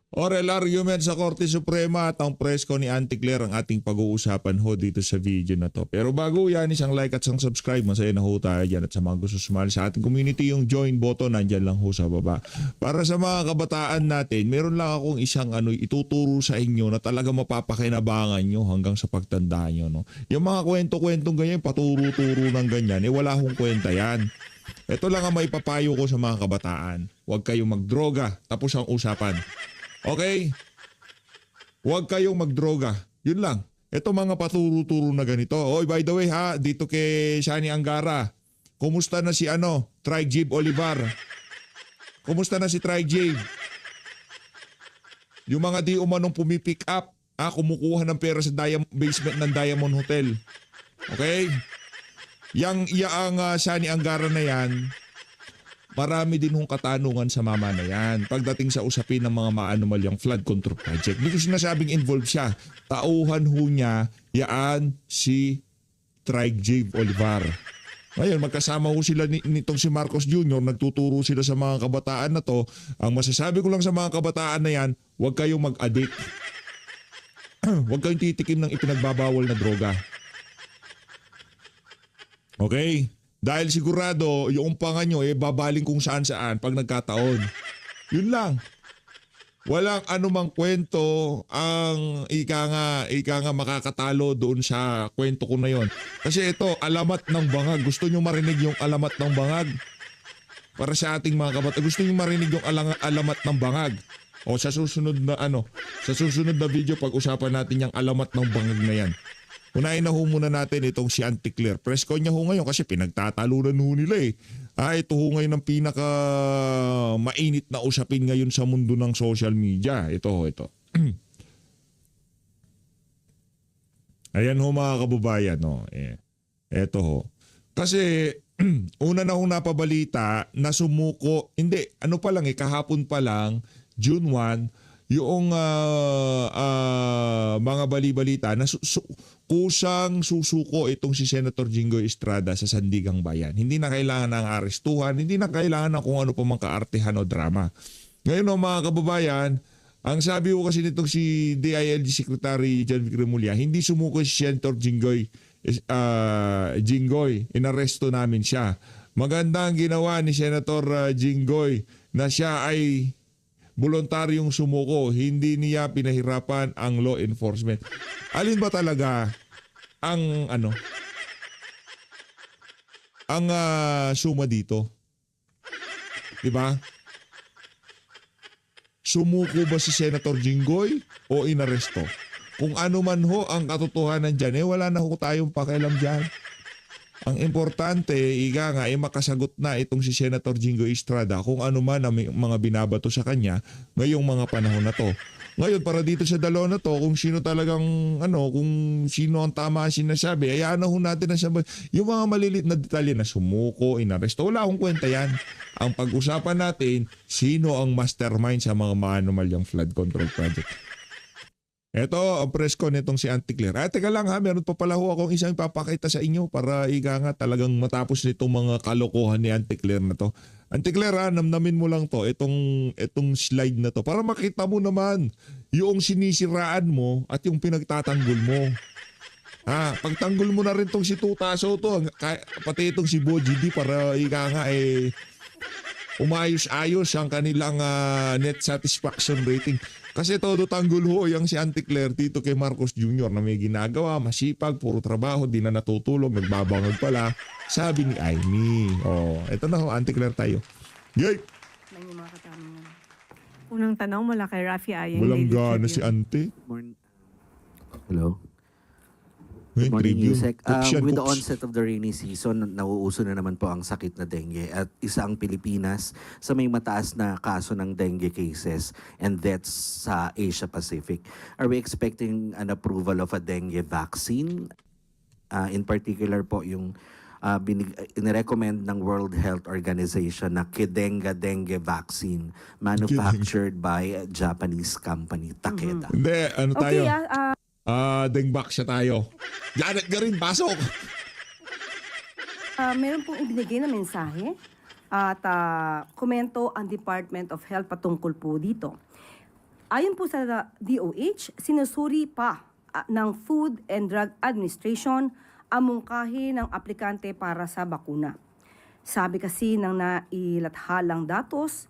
Oral argument sa Korte Suprema at ang presko ni Auntie Claire ang ating pag-uusapan ho dito sa video na to. Pero bago yan, isang like at isang subscribe. Masaya na ho tayo dyan. At sa mga gusto sumali sa ating community, yung join button nandyan lang ho sa baba. Para sa mga kabataan natin, meron lang akong isang ituturo sa inyo na talaga mapapakinabangan nyo hanggang sa pagtanda nyo. No? Yung mga kwento-kwentong ganyan, paturo-turo ng ganyan, wala hong kwenta yan. Ito lang ang maipapayo ko sa mga kabataan. Huwag kayong magdroga. Tapos ang usapan. Okay? Huwag kayong magdroga. Yun lang. Ito mga paturo-turo na ganito. Oy, by the way ha, dito kay Shani Angara. Kumusta na si Trigib Olivar? Kumusta na si Trigib? Yung mga di umanong pumipick up, kumukuha ng pera sa basement ng Diamond Hotel. Okay? Yang Shani Angara na yan, marami din hong katanungan sa mama na yan pagdating sa usapin ng mga maanomalyang flood control project. Dito sinasabing involved siya. Tauhan ho niya yaan si Trigib Olivar. Ngayon, magkasama ho sila nitong si Marcos Jr. Nagtuturo sila sa mga kabataan na to. Ang masasabi ko lang sa mga kabataan na yan, huwag kayong mag-addict. Huwag kayong titikim ng ipinagbabawal na droga. Okay? Dahil sigurado, yung umpangan nyo, babaling kung saan-saan pag nagkataon. Yun lang. Walang anumang kwento ang ika nga makakatalo doon sa kwento ko na yon. Kasi ito, alamat ng bangag. Gusto nyo marinig yung alamat ng bangag? Para sa ating mga kabataan, gusto nyo marinig yung alamat ng bangag? O sa susunod na video, pag-usapan natin yung alamat ng bangag na yan. Unahin na ho muna natin itong si Auntie Claire. Presko niya ho ngayon kasi pinagtatalunan ho nila eh. Ito ho ngayon ang pinaka mainit na usapin ngayon sa mundo ng social media. Ito. Ayan ho mga kababayan. No? Ito ho. Kasi una na hong napabalita na sumuko. Hindi, kahapon pa lang, June 1, yung mga bali-balita na kusang susuko itong si Senator Jinggoy Estrada sa Sandigang Bayan. Hindi na kailangan ng arestuhan, hindi na kailangan ng kung ano pa mang kaartehan o drama. Ngayon mga kababayan, ang sabi ko kasi nitong si DILG Secretary John Vic Remulla, hindi sumuko si Senator Jinggoy. Inaresto namin siya. Maganda ang ginawa ni Senator Jinggoy na siya ay voluntaryong sumuko, hindi niya pinahirapan ang law enforcement. Alin ba talaga ang suma dito? 'Di ba? Sumuko ba si Senator Jinggoy o inaresto? Kung ano man ho ang katotohanan diyan, wala na ho tayong pakialam diyan. Ang importante, makasagot na itong si Senator Jinggoy Estrada kung ano man ang mga binabato sa kanya ngayong mga panahon na to. Ngayon, para dito sa dalawa na to, kung sino talagang, kung sino ang tama sinasabi, hayaan na ho natin na sabi. Yung mga malilit na detalye na sumuko, inaresto, wala akong kwenta yan. Ang pag-usapan natin, sino ang mastermind sa mga maanomalyang flood control project. Ito ang presko nitong si Auntie Claire. Teka lang ha, meron pa pala ho akong isang ipapakita sa inyo para talagang matapos nitong mga kalokohan ni Auntie Claire na to. Auntie Claire ha, namnamin mo lang to, itong slide na to para makita mo naman yung sinisiraan mo at yung pinagtatanggol mo. Pagtanggol mo na rin tong si Tutaso to, pati itong si Boji D para umayos-ayos ang kanilang net satisfaction rating. Kasi todo tanggol ho yung si Auntie Claire dito kay Marcos Jr. na may ginagawa, masipag, puro trabaho, di na natutulog, nagbabangag pala. Sabi ni Aimee. Ito na ho, Auntie Claire tayo. Yay! Unang tanong mula kay Rafi Ayeng. Walang gana si Auntie. Hello. Good Morning, Yusek. With the onset of the rainy season, nauuso na naman po ang sakit na dengue at isa ang Pilipinas sa may mataas na kaso ng dengue cases and deaths sa Asia Pacific. Are we expecting an approval of a dengue vaccine? In particular po yung inirecommend ng World Health Organization na Kidenga dengue vaccine manufactured by a Japanese company, Takeda. Hindi, tayo? Okay, Dengbak siya tayo. Janet Garin, pasok! meron pong ibinigay na mensahe at komento ang Department of Health patungkol po dito. Ayon po sa DOH, sinusuri pa ng Food and Drug Administration ang mungkahi ng aplikante para sa bakuna. Sabi kasi ng nailathalang datos,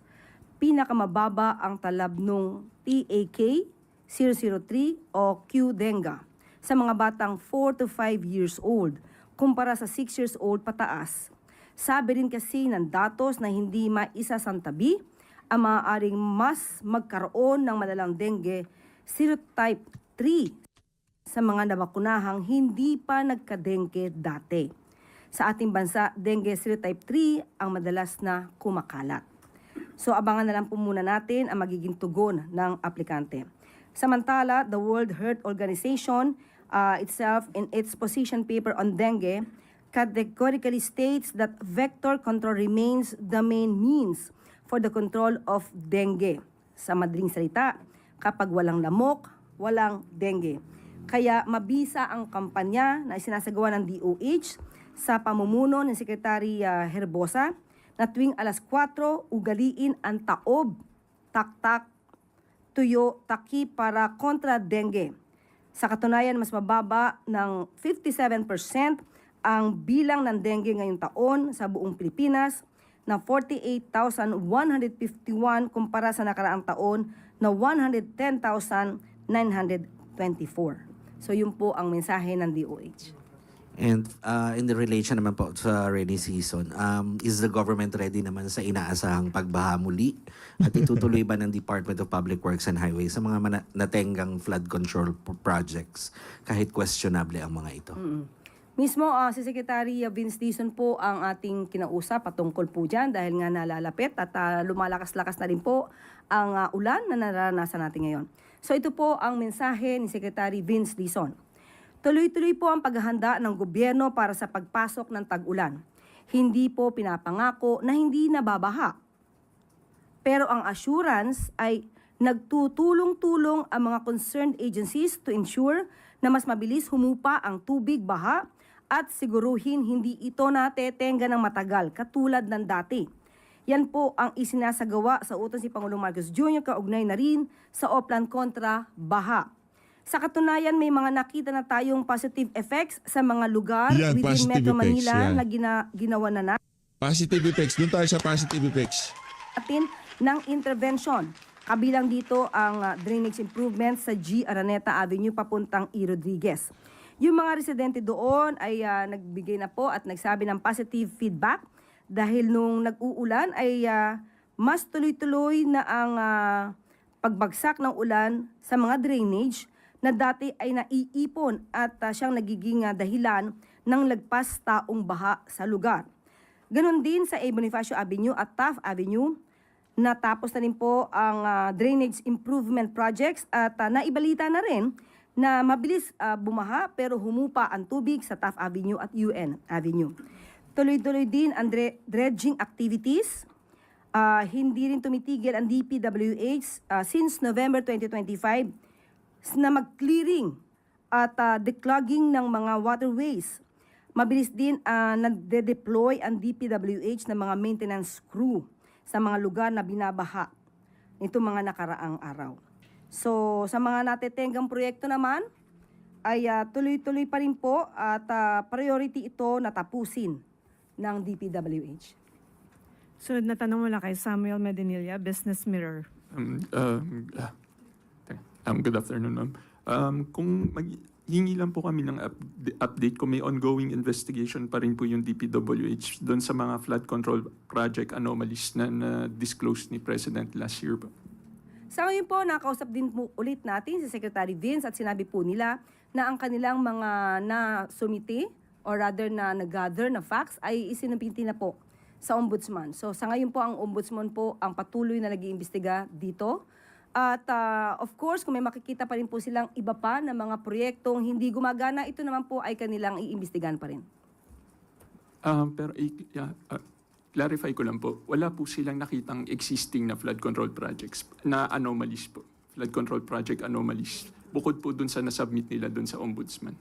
pinakamababa ang talab ng TAK 003 o Q-Denga sa mga batang 4 to 5 years old kumpara sa 6 years old pataas. Sabi rin kasi ng datos na hindi maisasantabi ang maaaring mas magkaroon ng madalang dengue serotype 3 sa mga nabakunahang hindi pa nagka-dengue dati. Sa ating bansa, dengue serotype 3 ang madalas na kumakalat. So abangan na lang po muna natin ang magiging tugon ng aplikante. Samantala, the World Health Organization itself in its position paper on dengue categorically states that vector control remains the main means for the control of dengue. Sa madaling salita, kapag walang lamok, walang dengue. Kaya mabisa ang kampanya na isinasagawa ng DOH sa pamumuno ni Secretary Herbosa na tuwing alas 4, ugaliin ang taob, taktak, tuyo, taki para kontra dengue. Sa katunayan, mas mababa ng 57% ang bilang ng dengue ngayong taon sa buong Pilipinas na 48,151 kumpara sa nakaraang taon na 110,924. So yun po ang mensahe ng DOH. And in the relation naman po sa rainy season, is the government ready naman sa inaasahang pagbaha muli? At itutuloy ba ng Department of Public Works and Highways sa mga natenggang flood control projects kahit questionable ang mga ito? Mismo si Secretary Vince Dizon po ang ating kinausap patungkol po dyan dahil nga nalalapit at lumalakas-lakas na rin po ang ulan na nararanasan natin ngayon. So ito po ang mensahe ni Secretary Vince Dizon. Tuloy-tuloy po ang paghahanda ng gobyerno para sa pagpasok ng tag-ulan. Hindi po pinapangako na hindi nababaha. Pero ang assurance ay nagtutulong-tulong ang mga concerned agencies to ensure na mas mabilis humupa ang tubig baha at siguruhin hindi ito natetenga ng matagal katulad ng dati. Yan po ang isinasagawa sa utos ni Pangulong Marcos Jr. kaugnay na rin sa Oplan kontra baha. Sa katunayan, may mga nakita na tayong positive effects sa mga lugar Yan, within positive Metro effects, Manila yan. na ginawa na Positive effects. Doon tayo sa positive effects. natin ng intervention. Kabilang dito ang drainage improvements sa G. Araneta Avenue papuntang E. Rodriguez. Yung mga residente doon ay nagbigay na po at nagsabi ng positive feedback dahil nung nag-uulan ay mas tuloy-tuloy na ang pagbagsak ng ulan sa mga drainage na dati ay naiipon at siyang nagiging dahilan ng lagpas taong baha sa lugar. Ganon din sa A. Bonifacio Avenue at Taft Avenue. Natapos na rin po ang drainage improvement projects at naibalita na rin na mabilis bumaha pero humupa ang tubig sa Taft Avenue at UN Avenue. Tuloy-tuloy din ang dredging activities. Hindi rin tumitigil ang DPWH since November 2025 na mag-clearing at declogging ng mga waterways. Mabilis din nagde-deploy ang DPWH ng mga maintenance crew sa mga lugar na binabaha nito mga nakaraang araw. So sa mga natetenggang proyekto naman ay tuloy-tuloy pa rin po at priority ito na tapusin ng DPWH. Sunod na tanong mula kay Samuel Medinilla, Business Mirror. Good afternoon, ma'am. Kung maghingi lang po kami ng update kung may ongoing investigation pa rin po yung DPWH doon sa mga flood control project anomalies na na-disclose ni President last year po. Sa ngayon po, nakausap din po ulit natin si Secretary Vince at sinabi po nila na ang kanilang mga na-sumiti or rather na nag-gather na facts ay isinabinti na po sa Ombudsman. So sa ngayon po, ang Ombudsman po ang patuloy na nag-iimbestiga dito. At of course, kung may makikita pa rin po silang iba pa na mga proyektong hindi gumagana, ito naman po ay kanilang iimbestigahan pa rin. Pero clarify ko lang po, wala po silang nakitang existing na flood control projects na anomalies po. Flood control project anomalies. Bukod po dun sa nasubmit nila dun sa Ombudsman.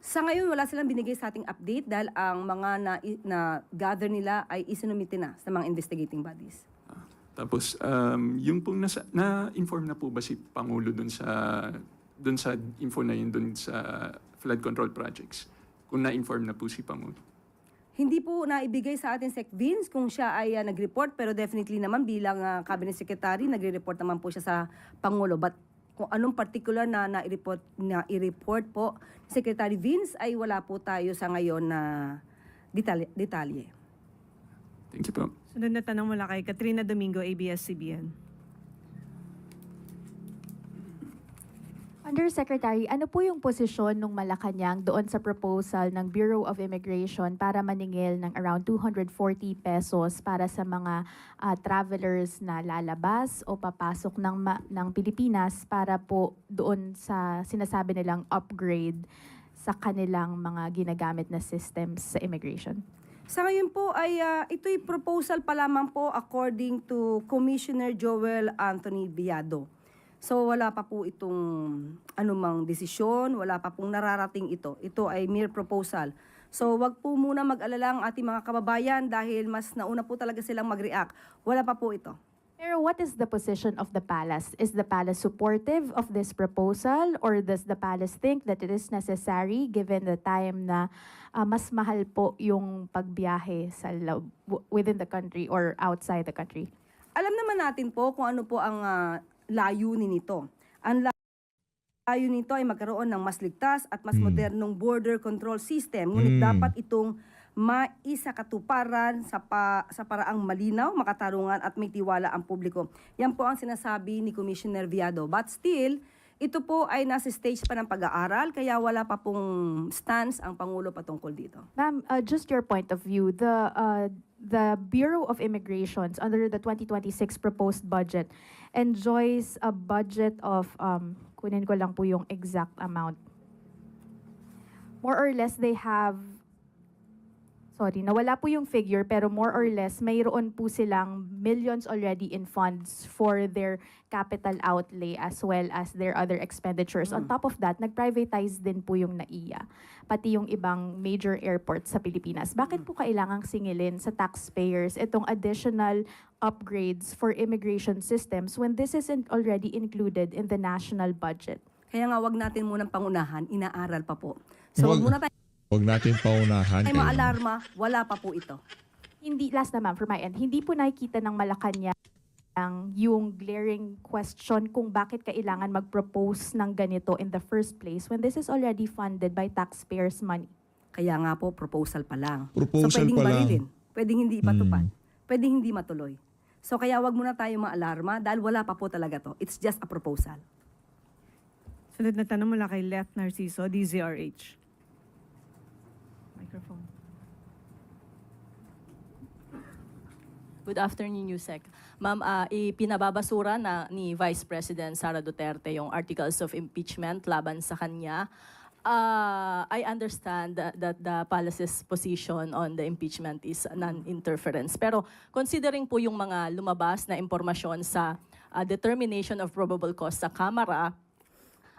Sa ngayon, wala silang binigay sa ating update dahil ang mga na-gather nila ay isinumite na sa mga investigating bodies. Tapos, yung pong na-inform na po ba si Pangulo dun sa info na yun dun sa flood control projects? Kung na-inform na po si Pangulo. Hindi po naibigay sa atin Sec Vince kung siya ay nag-report, pero definitely naman bilang Cabinet Secretary, nagre-report naman po siya sa Pangulo. But kung anong particular na i-report po Secretary Vince ay wala po tayo sa ngayon na detalye. Thank you po. Sunod na tanong mula kay Katrina Domingo, ABS-CBN. Undersecretary, ano po yung posisyon ng Malacanang doon sa proposal ng Bureau of Immigration para maningil ng around 240 pesos para sa mga travelers na lalabas o papasok ng Pilipinas para po doon sa sinasabi nilang upgrade sa kanilang mga ginagamit na systems sa immigration? Sa ngayon po ay ito'y proposal pa lamang po according to Commissioner Joel Anthony Biado. So wala pa po itong anumang desisyon, wala pa pong nararating ito. Ito ay mere proposal. So wag po muna mag-alala ang ating mga kababayan dahil mas nauna po talaga silang mag-react. Wala pa po ito. Pero what is the position of the palace? Is the palace supportive of this proposal or does the palace think that it is necessary given the time na mas mahal po yung pagbiyahe sa within the country or outside the country? Alam naman natin po kung ano po ang layunin nito. Ang layunin nito ay magkaroon ng mas ligtas at mas modernong border control system. Ngunit dapat itong maisakatuparan sa paraang malinaw, makatarungan at may tiwala ang publiko. Yan po ang sinasabi ni Commissioner Viado. But still, ito po ay nasa stage pa ng pag-aaral, kaya wala pa pong stance ang Pangulo patungkol dito. Ma'am, just your point of view, the Bureau of Immigrations under the 2026 proposed budget enjoys a budget of, kunin ko lang po yung exact amount. More or less, they have, nawala po yung figure, pero more or less, mayroon po silang millions already in funds for their capital outlay as well as their other expenditures. On top of that, nag-privatize din po yung NAIA, pati yung ibang major airports sa Pilipinas. Bakit po kailangang singilin sa taxpayers itong additional upgrades for immigration systems when this isn't already included in the national budget? Kaya nga wag natin munang pangunahan, inaaral pa po. So wag muna tayo Huwag natin paunahan. ay maalarma, wala pa po ito. Hindi, last na ma'am, for my end, hindi po nakikita ng Malacanang yung glaring question kung bakit kailangan mag-propose ng ganito in the first place when this is already funded by taxpayers' money. Kaya nga po, proposal pa lang. Proposal so pwedeng pa lang. barilin, pwedeng hindi ipatupad, pwedeng hindi matuloy. So kaya wag muna tayo maalarma dahil wala pa po talaga to. It's just a proposal. Sunod na tanong mula kay Leth Narciso, DZRH. Microphone. Good afternoon, Yusek. Ma'am, ipinababasura na ni Vice President Sara Duterte yung articles of impeachment laban sa kanya. I understand that the palace's position on the impeachment is non-interference. Pero considering po yung mga lumabas na impormasyon sa determination of probable cause sa Kamara,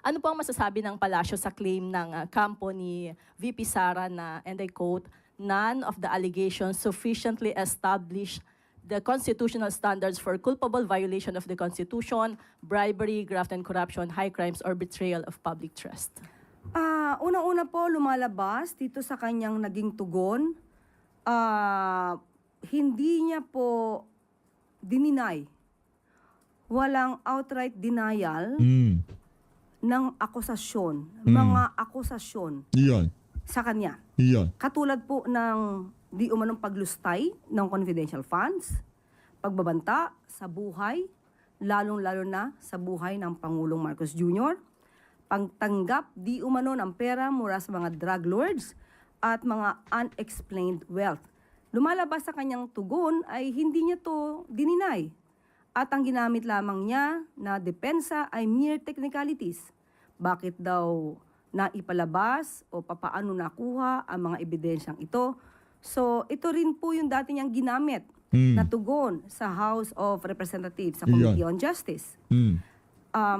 ano po ang masasabi ng palasyo sa claim ng kampo ni VP Sara na, and I quote, none of the allegations sufficiently establish the constitutional standards for culpable violation of the Constitution, bribery, graft and corruption, high crimes, or betrayal of public trust? Unang-una po lumalabas dito sa kanyang naging tugon, hindi niya po dininay. Walang outright denial ng akusasyon, mga akusasyon Iyon. sa kanya. Iyon. Katulad po ng di umanong paglustay ng confidential funds, pagbabanta sa buhay, lalong-lalo na sa buhay ng Pangulong Marcos Jr., pagtanggap di umano ng pera mula sa mga drug lords at mga unexplained wealth. Lumalabas sa kanyang tugon ay hindi niya to dininay. At ang ginamit lamang niya na depensa ay mere technicalities. Bakit daw naipalabas o papaano nakuha ang mga ebidensyang ito? So ito rin po yung dati niyang ginamit na tugon sa House of Representatives, sa Committee on Justice.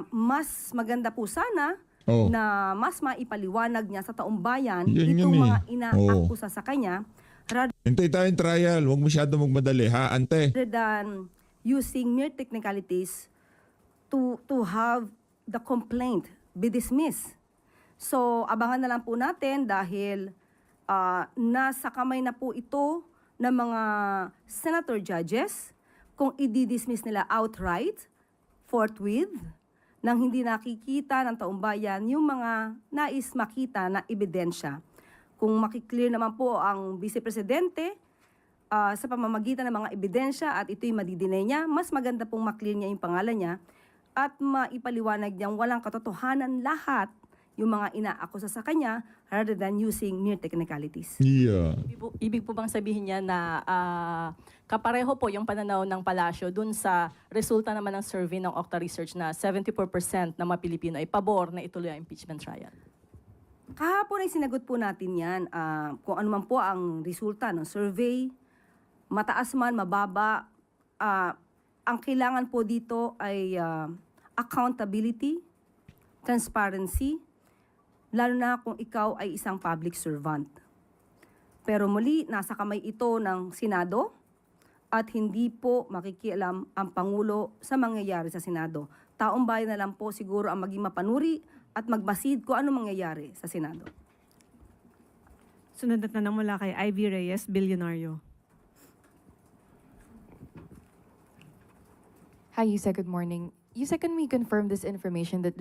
Mas maganda po sana na mas maipaliwanag niya sa taong bayan itong mga inaakusa sa kanya Hintay tayong trial. Huwag masyado magmadali, ha, ante? rather than using mere technicalities to have the complaint be dismissed. So, abangan na lang po natin dahil nasa kamay na po ito ng mga senator judges kung i-dismiss nila outright, forthwith, nang hindi nakikita ng taong bayan yung mga nais makita na ebidensya. Kung makiklear naman po ang Vice Presidente sa pamamagitan ng mga ebidensya at ito'y madidinay niya, mas maganda pong maklear niya yung pangalan niya at maipaliwanag niyang walang katotohanan lahat yung mga inaakusa sa kanya rather than using mere technicalities. Yeah. Ibig po bang sabihin niya na kapareho po yung pananaw ng palasyo dun sa resulta naman ng survey ng Octa Research na 74% ng mga Pilipino ay pabor na ituloy ang impeachment trial? Kahapon ay sinagot po natin yan. Kung ano man po ang resulta ng survey, mataas man, mababa, ang kailangan po dito ay accountability, transparency, lalo na kung ikaw ay isang public servant. Pero muli, nasa kamay ito ng Senado at hindi po makikialam ang Pangulo sa mangyayari sa Senado. Taong bayan na lang po siguro ang maging mapanuri at magbasid kung ano mangyayari sa Senado. Sunod na tanong mula kay Ivy Reyes, Bilyonaryo. Hi, Yusa. Good morning. Yusa, can we confirm this information that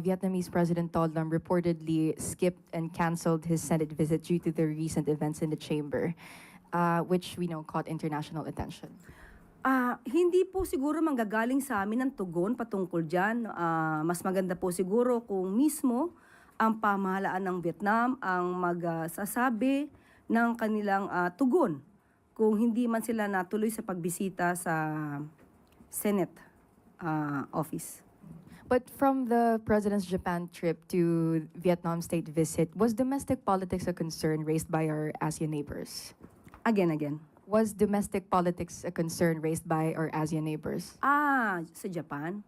Vietnamese President Tô Lâm reportedly skipped and canceled his Senate visit due to the recent events in the chamber, which we know caught international attention? Hindi po siguro manggagaling sa amin ang tugon patungkol dyan. Mas maganda po siguro kung mismo ang pamahalaan ng Vietnam ang magsasabi ng kanilang tugon kung hindi man sila natuloy sa pagbisita sa Senate office. But from the President's Japan trip to Vietnam state visit, was domestic politics a concern raised by our ASEAN neighbors? Again. Was domestic politics a concern raised by our ASEAN neighbors? Sa Japan,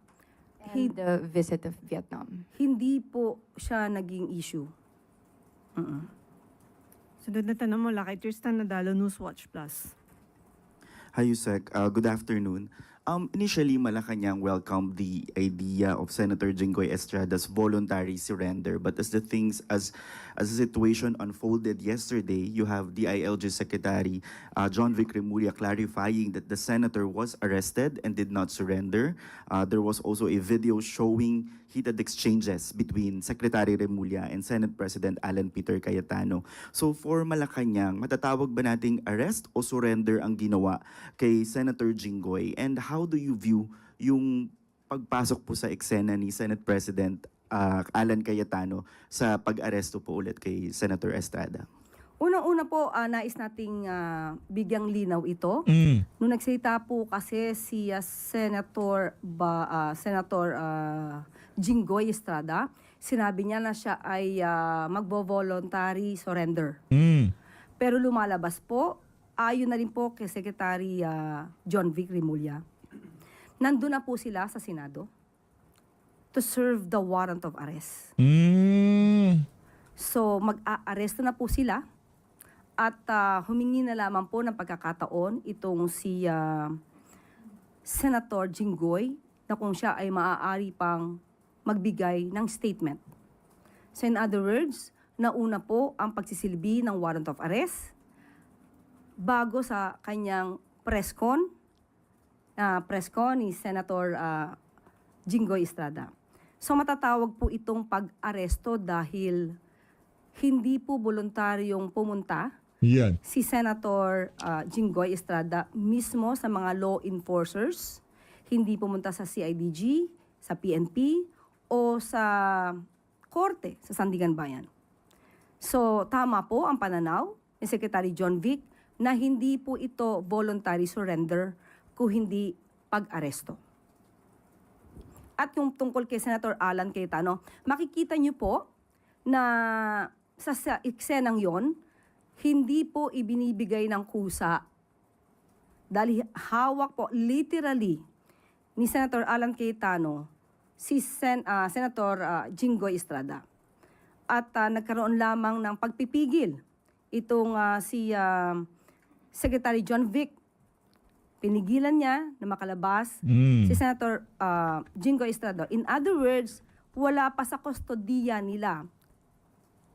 And the visit of Vietnam? hindi po siya naging issue. Sunod na tanong mula kay Tristan Nadalo, Newswatch Plus. Hi, Yusek. Good afternoon. Initially, Malacanang welcomed the idea of Senator Jinggoy Estrada's voluntary surrender. But as the situation unfolded yesterday, you have DILG Secretary John Vic Remulla clarifying that the senator was arrested and did not surrender. There was also a video showing heated exchanges between Secretary Remulla and Senate President Alan Peter Cayetano. So for Malacanang, matatawag ba nating arrest o surrender ang ginawa kay Senator Jinggoy? And how do you view yung pagpasok po sa eksena ni Senate President Alan Cayetano sa pag-aresto po ulit kay Senator Estrada? Unang-una po, nais nating bigyang linaw ito. Nung nagsalita po kasi si Senator Jinggoy Estrada, sinabi niya na siya ay magvo-voluntary surrender. Pero lumalabas po, ayon na rin po kay Secretary John Vic Remulla, nandun na po sila sa Senado to serve the warrant of arrest. So mag-aaresto na po sila at humingi na lamang po ng pagkakataon itong si Senator Jinggoy na kung siya ay maaari pang magbigay ng statement. So in other words, nauna po ang pagsisilbi ng warrant of arrest bago sa kanyang press con ni Senator Jinggoy Estrada. So matatawag po itong pag-aresto dahil hindi po voluntaryong pumunta Yan. si Senator Jinggoy Estrada mismo sa mga law enforcers, hindi pumunta sa CIDG, sa PNP, o sa korte sa Sandigan Bayan. So tama po ang pananaw ni Secretary John Vic na hindi po ito voluntary surrender kung hindi pag-aresto. At yung tungkol kay Senator Alan Cayetano, makikita niyo po na sa eksenang yon, hindi po ibinibigay ng kusa dahil hawak po literally ni Senator Alan Cayetano si Senator Jinggoy Estrada. At nagkaroon lamang ng pagpipigil itong si Secretary John Vic Pinigilan niya na makalabas Mm. si Senator Jinggoy Estrada. In other words, wala pa sa kustodiya nila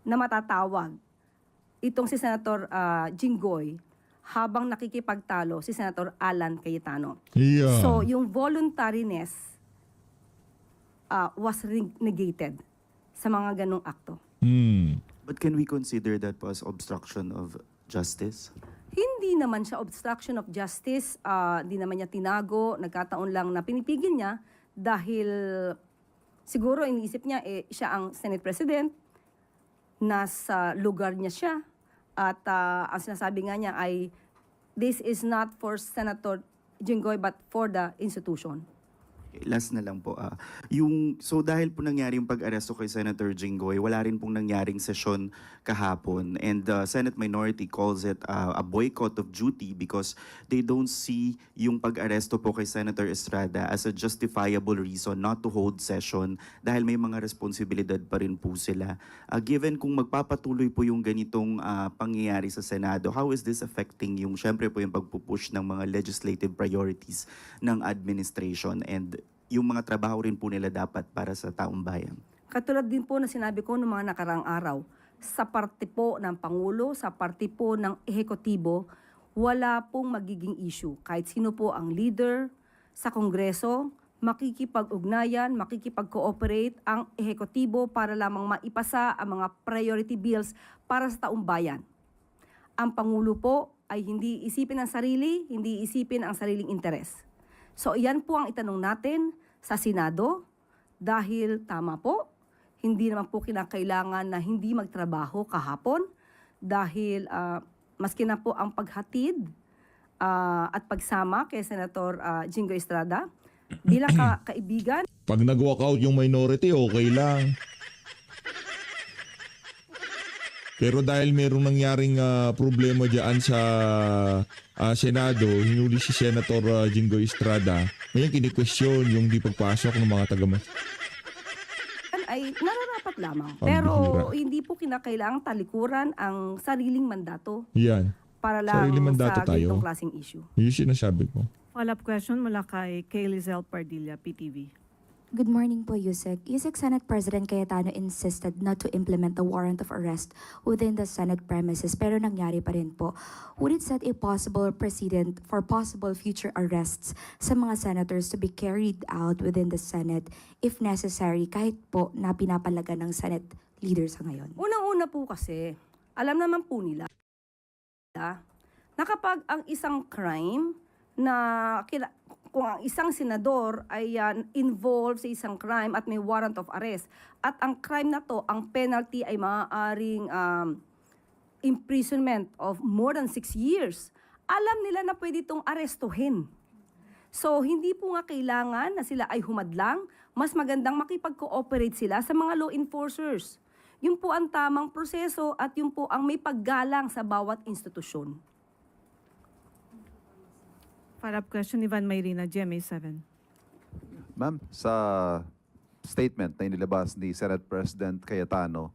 na matatawag itong si Senator Jinggoy habang nakikipagtalo si Senator Alan Cayetano. Yeah. So, yung voluntariness was negated sa mga ganong akto. Mm. But can we consider that po as obstruction of justice? Hindi naman siya obstruction of justice, di naman niya tinago, nagkataon lang na pinipigil niya dahil siguro iniisip niya siya ang Senate President, nasa lugar niya siya, at ang sinasabi nga niya ay this is not for Senator Jinggoy but for the institution. Last na lang po. So dahil po nangyari yung pag-aresto kay Senator Jinggoy, wala rin pong nangyaring sesyon kahapon. And the Senate minority calls it a boycott of duty because they don't see yung pag-aresto po kay Senator Estrada as a justifiable reason not to hold session dahil may mga responsibilidad pa rin po sila. Given kung magpapatuloy po yung ganitong pangyayari sa Senado, how is this affecting yung, syempre po yung pagpupush ng mga legislative priorities ng administration and yung mga trabaho rin po nila dapat para sa taong bayan? Katulad din po na sinabi ko noong mga nakaraang araw, sa parte po ng Pangulo, sa parte po ng Ehekutibo, wala pong magiging issue. Kahit sino po ang leader sa Kongreso, makikipag-ugnayan, makikipag-cooperate ang Ehekutibo para lamang maipasa ang mga priority bills para sa taong bayan. Ang Pangulo po ay hindi isipin ang sarili, hindi isipin ang sariling interes. So iyan po ang itanong natin sa Senado dahil tama po, hindi naman po kinakailangan na hindi magtrabaho kahapon dahil maski na po ang paghatid at pagsama kay Senator Jinggoy Estrada bilang kaibigan. Pag nag-walkout yung minority, okay lang. Pero dahil merong nangyaring problema dyan sa Senado, hinuli si Senator Jinggoy Estrada, ngayon kini-question yung di pagpasok ng mga tagamas. Ay nararapat lamang. Pambihira. Pero hindi po kinakailangang talikuran ang sariling mandato Yan. para lang Sariling mandato sa tayo. ganitong klaseng issue. Yun yung sinasabi ko. Follow-up question mula kay Lizelle Pardilla, PTV. Good morning po, Yusek. Yusek, Senate President Cayetano insisted not to implement the warrant of arrest within the Senate premises, pero nangyari pa rin po. Would it set a possible precedent for possible future arrests sa mga senators to be carried out within the Senate if necessary, kahit po na pinapalagan ng Senate leader sa ngayon? Unang-una po kasi, alam naman po nila na kapag ang isang crime na kung ang isang senador ay involved sa isang crime at may warrant of arrest at ang crime na to, ang penalty ay maaaring imprisonment of more than 6 years, alam nila na pwede itong arestuhin. So, hindi po nga kailangan na sila ay humadlang, mas magandang makipag-cooperate sila sa mga law enforcers. Yun po ang tamang proseso at yun po ang may paggalang sa bawat institusyon. Follow-up question, Ivan Mayrina, GMA7. Ma'am, sa statement na inilabas ni Senate President Cayetano,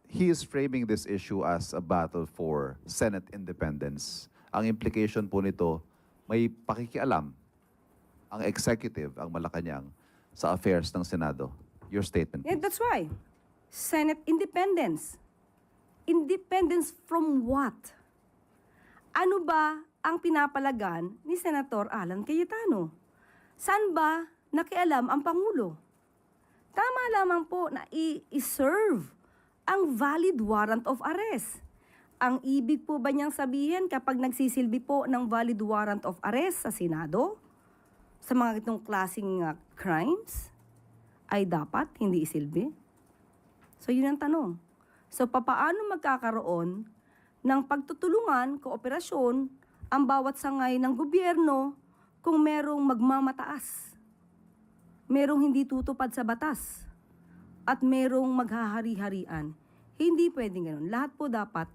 he is framing this issue as a battle for Senate independence. Ang implication po nito, may pakikialam ang executive, ang Malacanang, sa affairs ng Senado. Your statement, Yeah, please. that's why. Senate independence. Independence from what? Ano ba ang pinapalagan ni Senator Alan Cayetano? Saan ba nakialam ang Pangulo? Tama lamang po na i-serve ang valid warrant of arrest. Ang ibig po ba niyang sabihin kapag nagsisilbi po ng valid warrant of arrest sa Senado, sa mga itong klaseng crimes, ay dapat hindi isilbi? So yun ang tanong. So papaano magkakaroon ng pagtutulungan, kooperasyon, ang bawat sangay ng gobyerno kung merong magmamataas, merong hindi tutupad sa batas, at merong maghahari-harian? Hindi pwedeng ganun. Lahat po dapat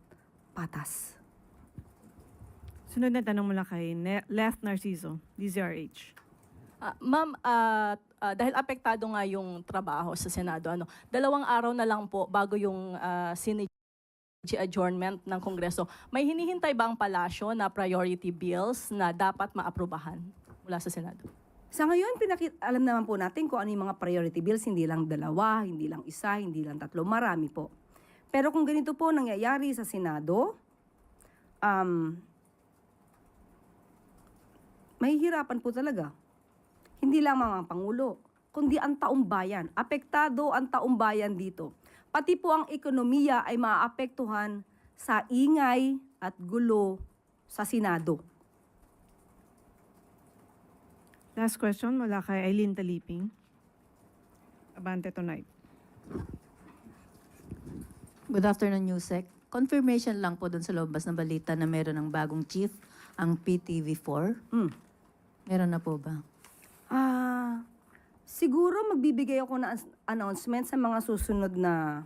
patas. Sunod na tanong mula kay Left Narciso, DZRH. Ma'am, dahil apektado nga yung trabaho sa Senado, 2 araw na lang po bago yung adjournment ng Kongreso, may hinihintay ba ang palasyo na priority bills na dapat maaprubahan mula sa Senado? Sa ngayon, alam naman po natin kung ano yung mga priority bills, hindi lang 2, hindi lang 1, hindi lang 3, marami po. Pero kung ganito po nangyayari sa Senado, mahihirapan po talaga. Hindi lang mga Pangulo, kundi ang taong bayan. Apektado ang taong bayan dito. Pati po ang ekonomiya ay maaapektuhan sa ingay at gulo sa Senado. Last question mula kay Eileen Taliping. Abante tonight. Good afternoon, Yusek. Confirmation lang po dun sa lumabas na balita na meron ng bagong chief, ang PTV4. Meron na po ba? Siguro magbibigay ako ng announcement sa mga susunod na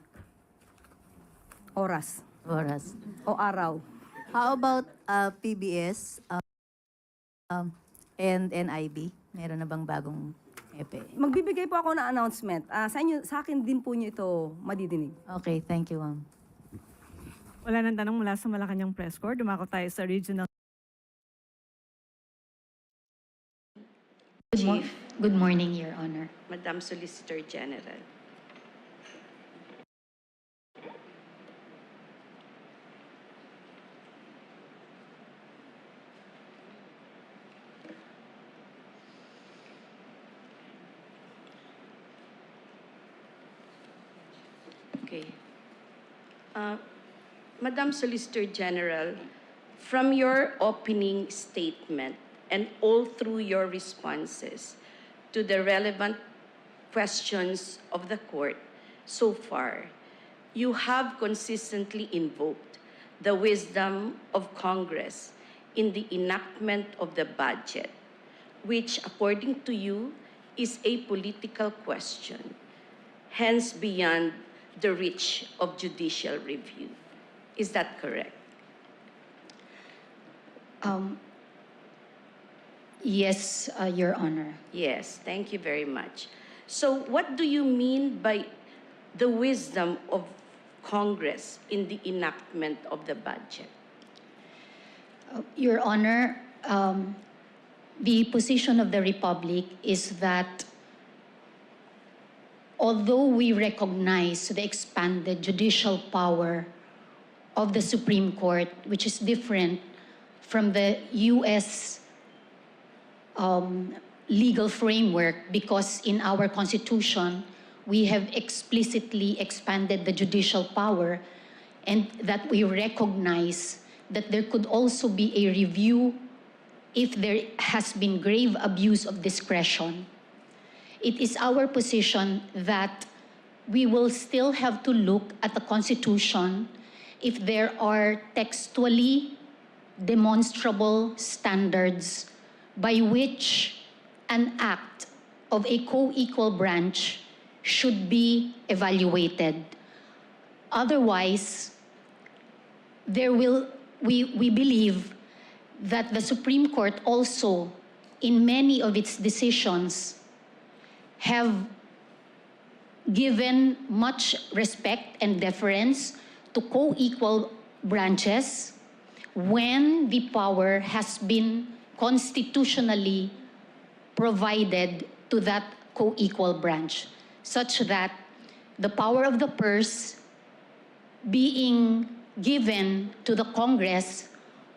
oras o araw. How about PBS and NIB? Meron na bang bagong EPE? Magbibigay po ako ng announcement. Sa akin din po niyo ito madidinig. Okay, thank you, ma'am. Wala nang tanong mula sa Malacanang Press Corps. Dumako tayo sa regional. Good morning, Your Honor. Madam Solicitor General. Okay. Madam Solicitor General, from your opening statement and all through your responses to the relevant questions of the court so far, you have consistently invoked the wisdom of Congress in the enactment of the budget, which, according to you, is a political question, hence beyond the reach of judicial review. Is that correct? Yes, Your Honor. Yes, thank you very much. So what do you mean by the wisdom of Congress in the enactment of the budget? Your Honor, the position of the Republic is that although we recognize the expanded judicial power of the Supreme Court, which is different from the U.S. Legal framework, because in our Constitution, we have explicitly expanded the judicial power, and that we recognize that there could also be a review if there has been grave abuse of discretion. It is our position that we will still have to look at the Constitution if there are textually demonstrable standards by which an act of a co-equal branch should be evaluated. Otherwise, we believe that the Supreme Court also, in many of its decisions, have given much respect and deference to co-equal branches when the power has been constitutionally provided to that co-equal branch, such that the power of the purse being given to the Congress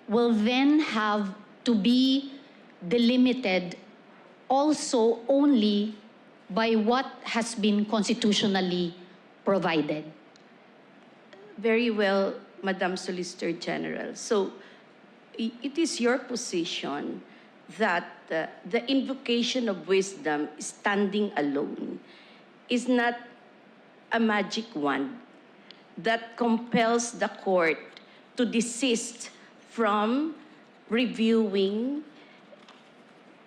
will then have to be delimited also only by what has been constitutionally provided. Very well, Madam Solicitor General. So it is your position that the invocation of wisdom standing alone is not a magic wand that compels the court to desist from reviewing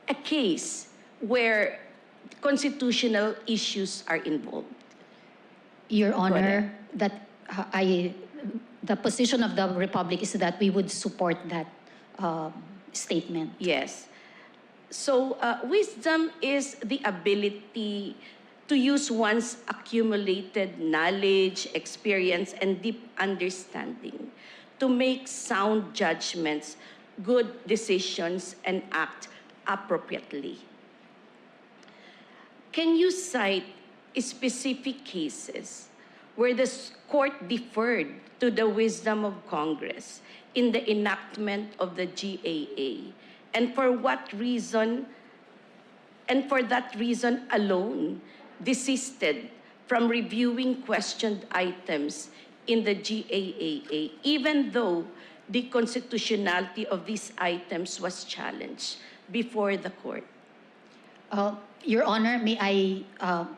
a case where constitutional issues are involved. Your Honor, that the position of the Republic is that we would support that statement. Yes. So wisdom is the ability to use one's accumulated knowledge, experience, and deep understanding to make sound judgments, good decisions, and act appropriately. Can you cite specific cases where the court deferred to the wisdom of Congress in the enactment of the GAA? And for what reason, and for that reason alone, desisted from reviewing questioned items in the GAA, even though the constitutionality of these items was challenged before the court? Your Honor, may I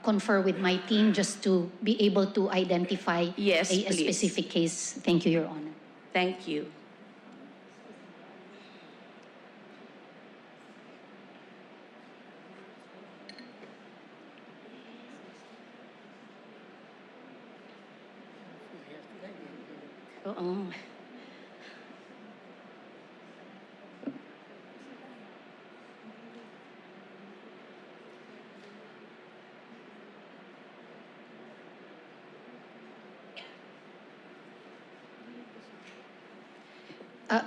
confer with my team just to be able to identify Yes, a please. specific case? Thank you, Your Honor. Thank you. Oo.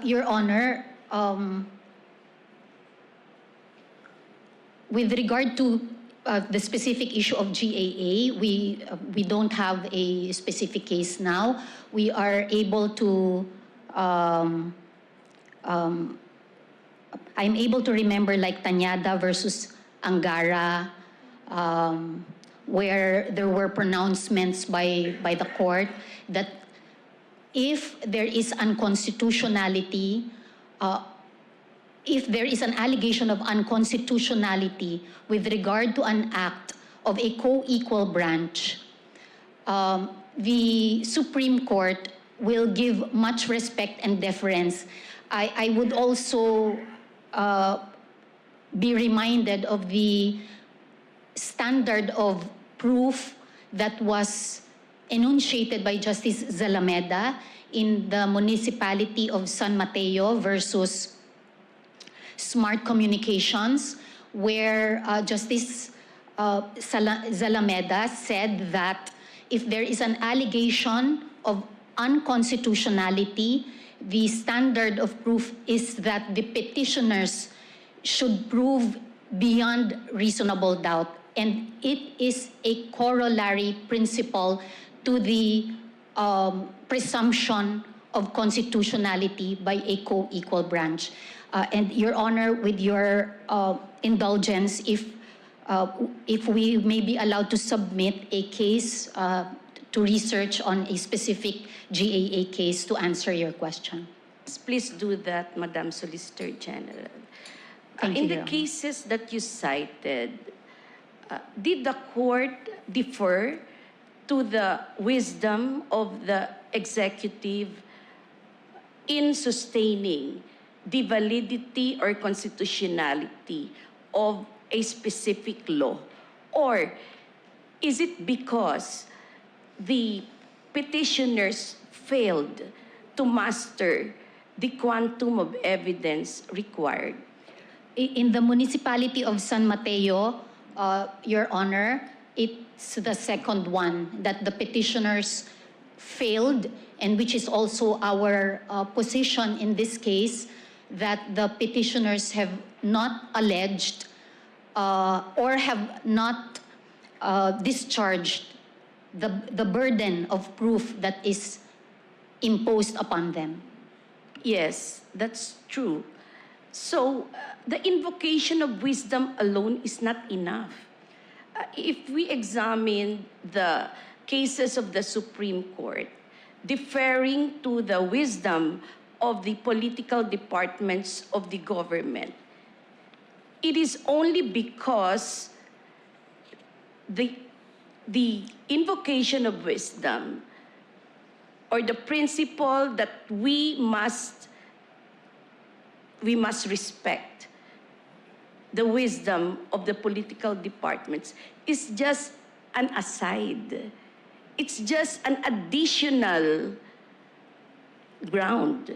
Your Honor, with regard to the specific issue of GAA, we don't have a specific case now. We are able to, I'm able to remember like Tanyada versus Angara, where there were pronouncements by the court that if there is unconstitutionality, if there is an allegation of unconstitutionality with regard to an act of a co-equal branch, the Supreme Court will give much respect and deference. I would also be reminded of the standard of proof that was enunciated by Justice Zalameda in the municipality of San Mateo versus Smart Communications, where Justice Zalameda said that if there is an allegation of unconstitutionality, the standard of proof is that the petitioners should prove beyond reasonable doubt. And it is a corollary principle to the presumption of constitutionality by a co-equal branch. And Your Honor, with your indulgence, if we may be allowed to submit a case to research on a specific GAA case to answer your question. Please do that, Madam Solicitor General. Thank In you, the Your Honor. cases that you cited, did the court defer to the wisdom of the executive in sustaining the validity or constitutionality of a specific law? Or is it because the petitioners failed to master the quantum of evidence required? In the municipality of San Mateo, Your Honor, it's the second one that the petitioners failed, and which is also our position in this case, that the petitioners have not alleged or have not discharged the burden of proof that is imposed upon them. Yes, that's true. So, the invocation of wisdom alone is not enough. If we examine the cases of the Supreme Court, deferring to the wisdom of the political departments of the government, it is only because the invocation of wisdom or the principle that we must respect the wisdom of the political departments is just an aside. It's just an additional ground.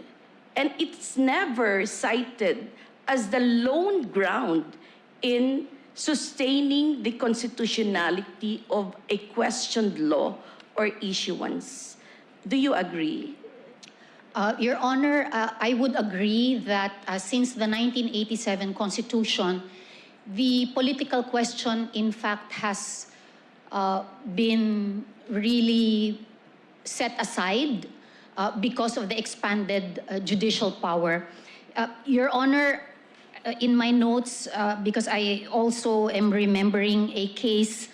And it's never cited as the lone ground in sustaining the constitutionality of a questioned law or issuance. Do you agree? Your Honor, I would agree that since the 1987 Constitution, the political question, in fact, has been really set aside because of the expanded judicial power. Your Honor, in my notes, because I also am remembering a case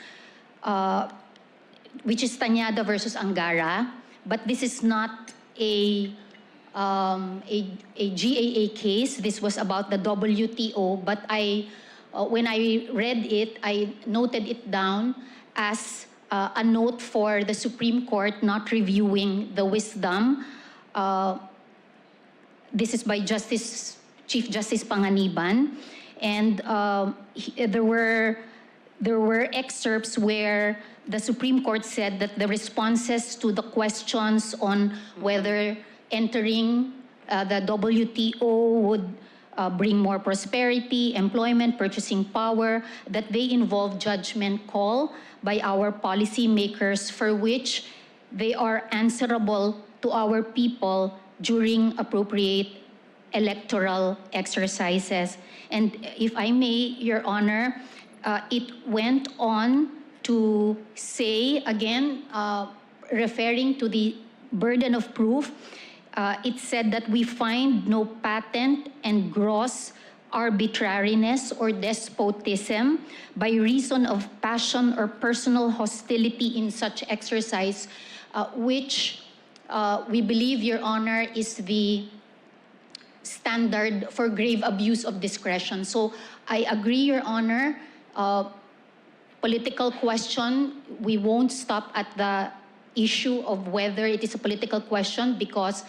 which is Tañada versus Angara, but this is not a GAA case. This was about the WTO, but when I read it, I noted it down as a note for the Supreme Court not reviewing the wisdom. This is by Chief Justice Panganiban, and there were excerpts where the Supreme Court said that the responses to the questions on whether entering the WTO would bring more prosperity, employment, purchasing power, that they involve judgment call by our policymakers for which they are answerable to our people during appropriate electoral exercises. And if I may, Your Honor, it went on to say, again, referring to the burden of proof, it said that we find no patent and gross arbitrariness or despotism by reason of passion or personal hostility in such exercise, which we believe, Your Honor, is the standard for grave abuse of discretion. So I agree, Your Honor, political question, we won't stop at the issue of whether it is a political question because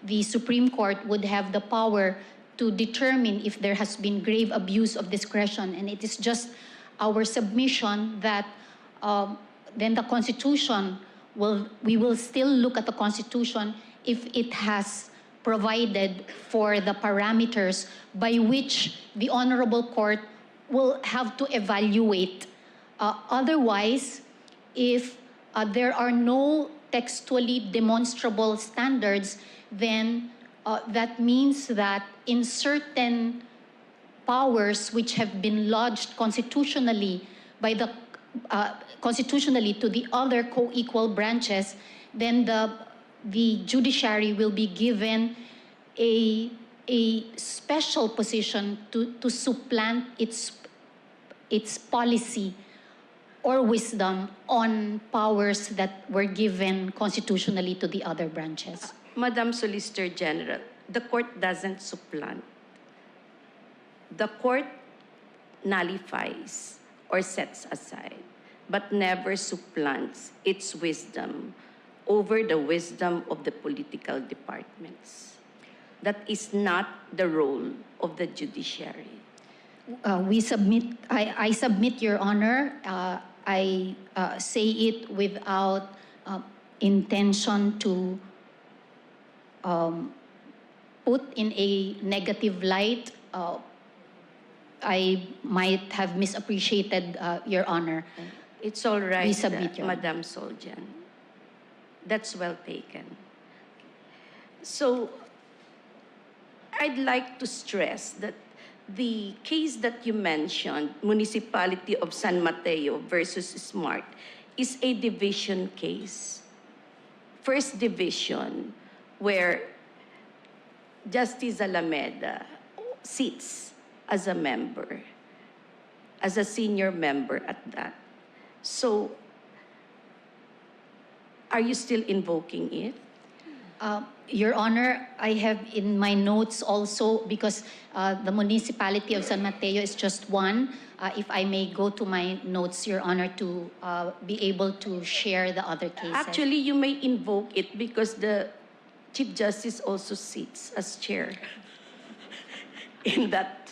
the Supreme Court would have the power to determine if there has been grave abuse of discretion. And it is just our submission that then the Constitution we will still look at the Constitution if it has provided for the parameters by which the Honorable Court will have to evaluate. Otherwise, if there are no textually demonstrable standards, then that means that in certain powers which have been lodged constitutionally by the constitutionally to the other co-equal branches, then the judiciary will be given a special position to supplant its policy or wisdom on powers that were given constitutionally to the other branches. Madam Solicitor General, the court doesn't supplant. The court nullifies or sets aside, but never supplants its wisdom over the wisdom of the political departments. That is not the role of the judiciary. I submit, Your Honor, I say it without intention to put in a negative light. I might have misappreciated, Your Honor. It's all right, We submit, Your Honor. Madam Soljan. That's well taken. So, I'd like to stress that the case that you mentioned, Municipality of San Mateo versus Smart, is a division case. First division, where Justice Alameda sits as a member, as a senior member at that. So, are you still invoking it? Your Honor, I have in my notes also, because the Municipality of San Mateo is just one. If I may go to my notes, Your Honor, to be able to share the other cases. Actually, you may invoke it because the Chief Justice also sits as chair in that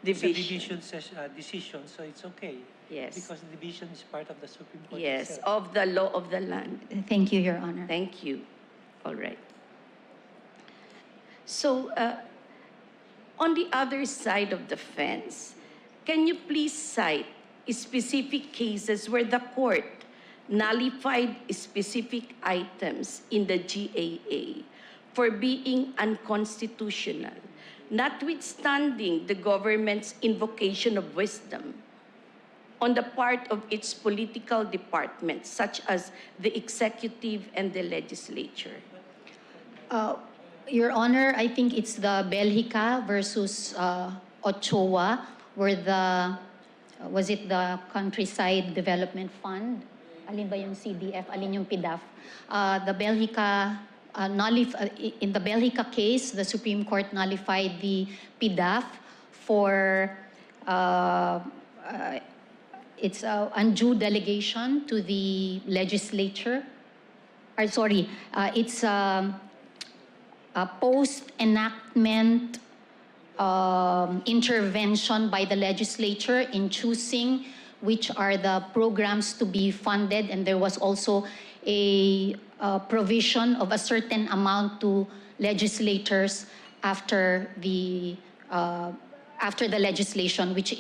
division. It's a division decision, so it's okay. Yes. Because the division is part of the Supreme Court Yes, itself. of the law of the land. Thank you, Your Honor. Thank you. All right. So, on the other side of the fence, can you please cite specific cases where the court nullified specific items in the GAA for being unconstitutional, notwithstanding the government's invocation of wisdom on the part of its political departments, such as the executive and the legislature? Your Honor, I think it's the Belgica versus Ochoa, where was it the Countryside Development Fund? Alin ba yung CDF? Alin yung PDAF? The Belgica, in the Belgica case, the Supreme Court nullified the PDAF for its undue delegation to the legislature. It's a post-enactment intervention by the legislature in choosing which are the programs to be funded, and there was also a provision of a certain amount to legislators after the legislation, which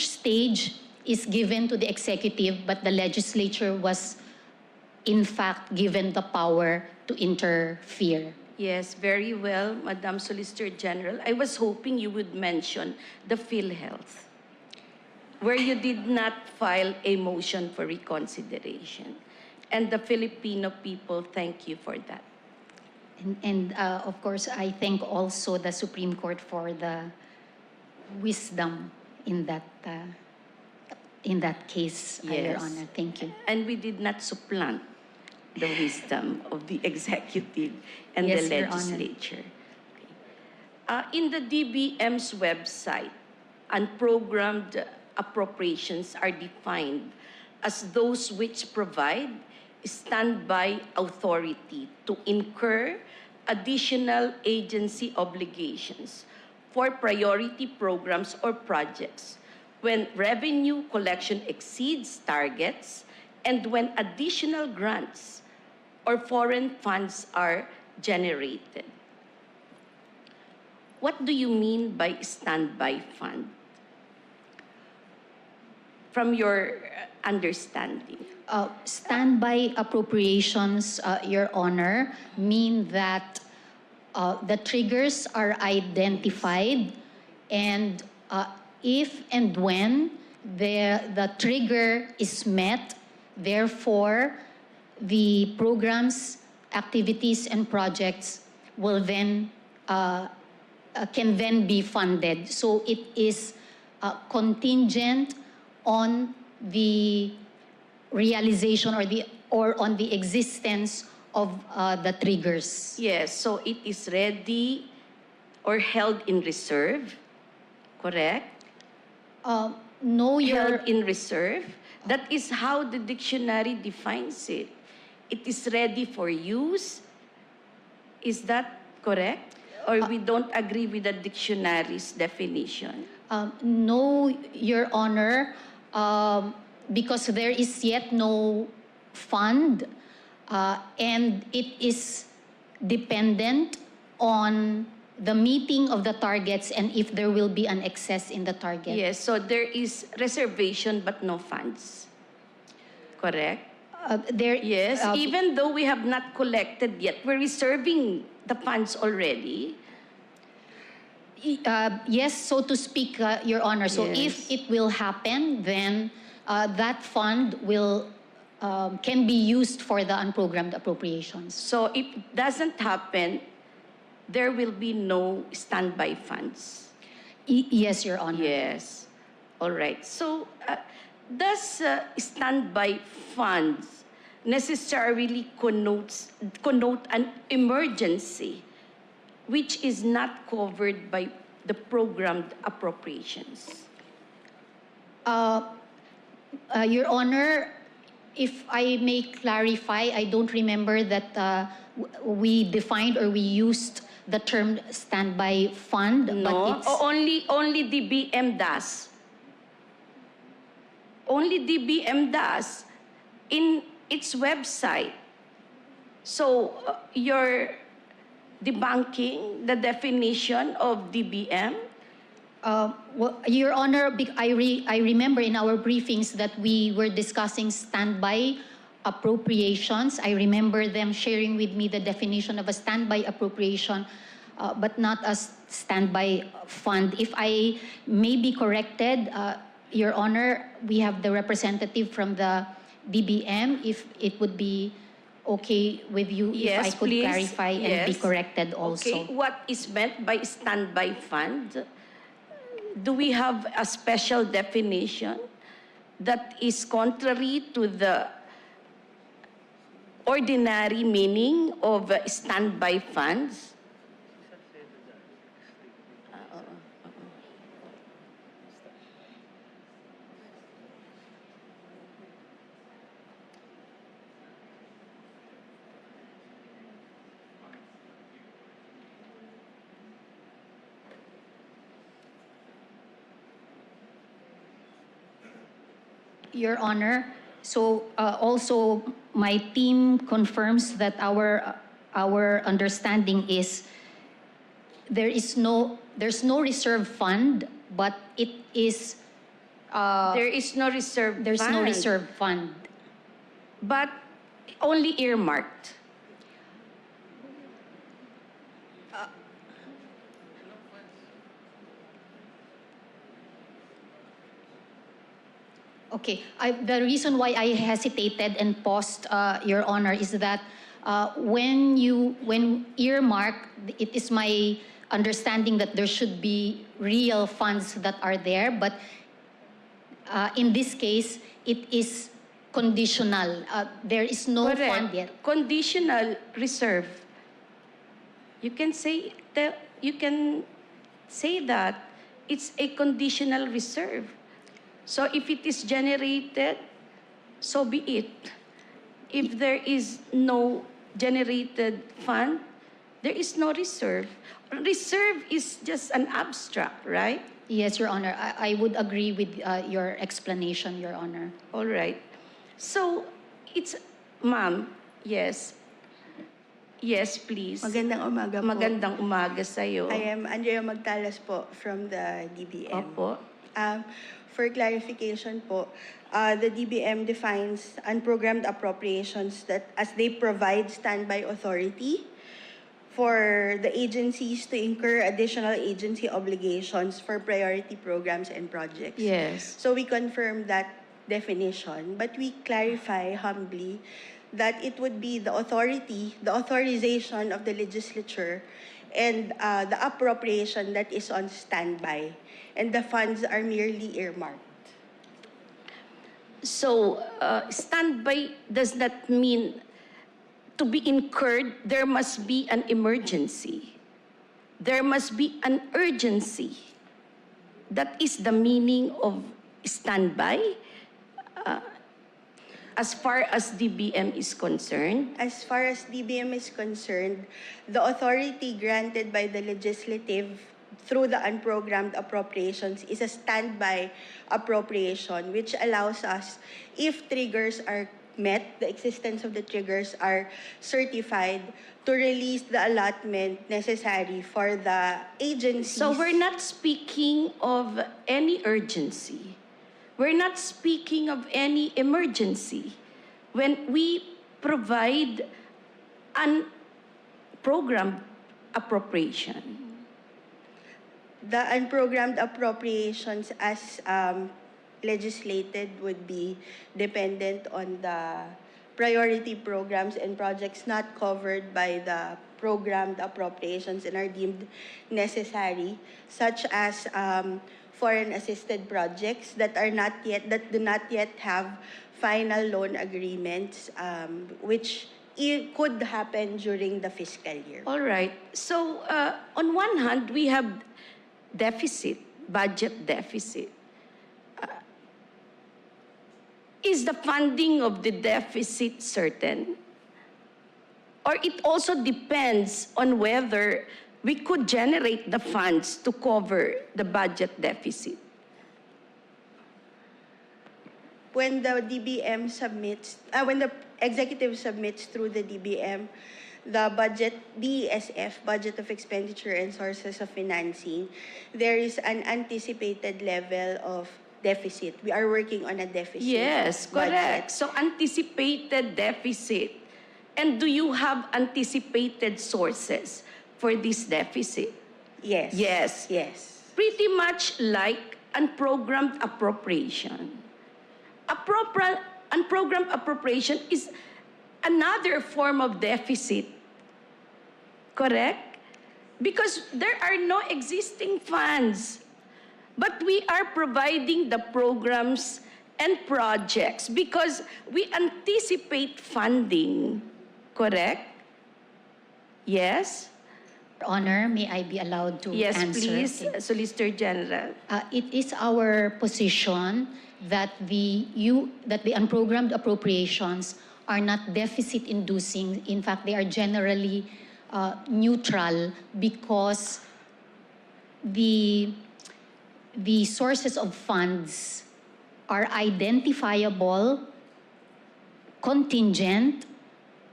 stage is given to the executive, but the legislature was in fact given the power to interfere. Yes, very well, Madam Solicitor General. I was hoping you would mention the PhilHealth, where you did not file a motion for reconsideration. And the Filipino people thank you for that. And of course, I thank also the Supreme Court for the wisdom in that case, Your Yes. Honor. Thank you. And we did not supplant the wisdom of the executive and Yes, the Your Honor. legislature. In the DBM's website, unprogrammed appropriations are defined as those which provide standby authority to incur additional agency obligations for priority programs or projects when revenue collection exceeds targets and when additional grants or foreign funds are generated. What do you mean by standby fund? From your understanding. Standby appropriations, Your Honor, mean that the triggers are identified, and if and when the trigger is met, therefore, the programs, activities, and projects will then can then be funded. So it is contingent on the realization or on the existence of the triggers. Yes, so it is ready or held in reserve, correct? No, held in reserve. That is how the dictionary defines it. It is ready for use. Is that correct? Or we don't agree with the dictionary's definition? No, Your Honor, because there is yet no fund, and it is dependent on the meeting of the targets and if there will be an excess in the target. Yes, so there is reservation but no funds. Correct? Yes, even though we have not collected yet, we're reserving the funds already. Yes, so to speak, Your Honor. So Yes. if it will happen, then that fund can be used for the unprogrammed appropriations. So if it doesn't happen, there will be no standby funds. Yes, Your Honor. Yes. All right. So does standby funds necessarily connote an emergency which is not covered by the programmed appropriations? Your Honor, if I may clarify, I don't remember that we defined or we used the term standby fund. No, but it's, only DBM does. Only DBM does in its website. So you're debunking the definition of DBM Your Honor, I remember in our briefings that we were discussing standby appropriations. I remember them sharing with me the definition of a standby appropriation, but not a standby fund. If I may be corrected, Your Honor, we have the representative from the DBM, if it would be okay with you if I could please. clarify and be corrected also. Okay, what is meant by standby fund? Do we have a special definition that is contrary to the ordinary meaning of standby funds? Your Honor, so also my team confirms that our understanding is there's no reserve fund, but it is There is no reserve there's fund. no reserve fund. But only earmarked. Okay, the reason why I hesitated and paused, Your Honor, is that when earmark, it is my understanding that there should be real funds that are there, but in this case, it is conditional. There is no Correct. fund yet. Conditional reserve. You can say that it's a conditional reserve. So if it is generated, so be it. If there is no generated fund, there is no reserve. Reserve is just an abstract, right? Yes, Your Honor. I would agree with your explanation, Your Honor. All right. So it's, ma'am, yes. Yes, please. Magandang umaga po. Magandang umaga sa'yo. I am Andrea Magtalas po from the DBM. Opo. For clarification po, the DBM defines unprogrammed appropriations that as they provide standby authority for the agencies to incur additional agency obligations for priority programs and projects. Yes. So we confirm that definition, but we clarify humbly that it would be the authority, the authorization of the legislature, and the appropriation that is on standby, and the funds are merely earmarked. So, standby does not mean to be incurred, there must be an emergency. There must be an urgency. That is the meaning of standby. As far as DBM is concerned. As far as DBM is concerned, the authority granted by the legislative through the unprogrammed appropriations is a standby appropriation, which allows us, if triggers are met, the existence of the triggers are certified, to release the allotment necessary for the agencies. So we're not speaking of any urgency. We're not speaking of any emergency. When we provide an programmed appropriation. The unprogrammed appropriations as legislated would be dependent on the priority programs and projects not covered by the programmed appropriations and are deemed necessary, such as foreign assisted projects that do not yet have final loan agreements, which could happen during the fiscal year. All right. So on one hand, we have deficit, budget deficit. Is the funding of the deficit certain? Or it also depends on whether we could generate the funds to cover the budget deficit? When the DBM submits, when the executive submits through the DBM the budget, BESF, Budget of Expenditure and Sources of Financing, there is an anticipated level of deficit. We are working on a deficit. Yes, budget. correct. So anticipated deficit. And do you have anticipated sources for this deficit? Yes. Yes. Yes. Pretty much like unprogrammed appropriation. Unprogrammed appropriation is another form of deficit. Correct? Because there are no existing funds. But we are providing the programs and projects because we anticipate funding. Correct? Yes? Your Honor, may I be allowed to Yes, answer? please, Solicitor General. It is our position that the unprogrammed appropriations are not deficit-inducing. In fact, they are generally neutral because the sources of funds are identifiable, contingent.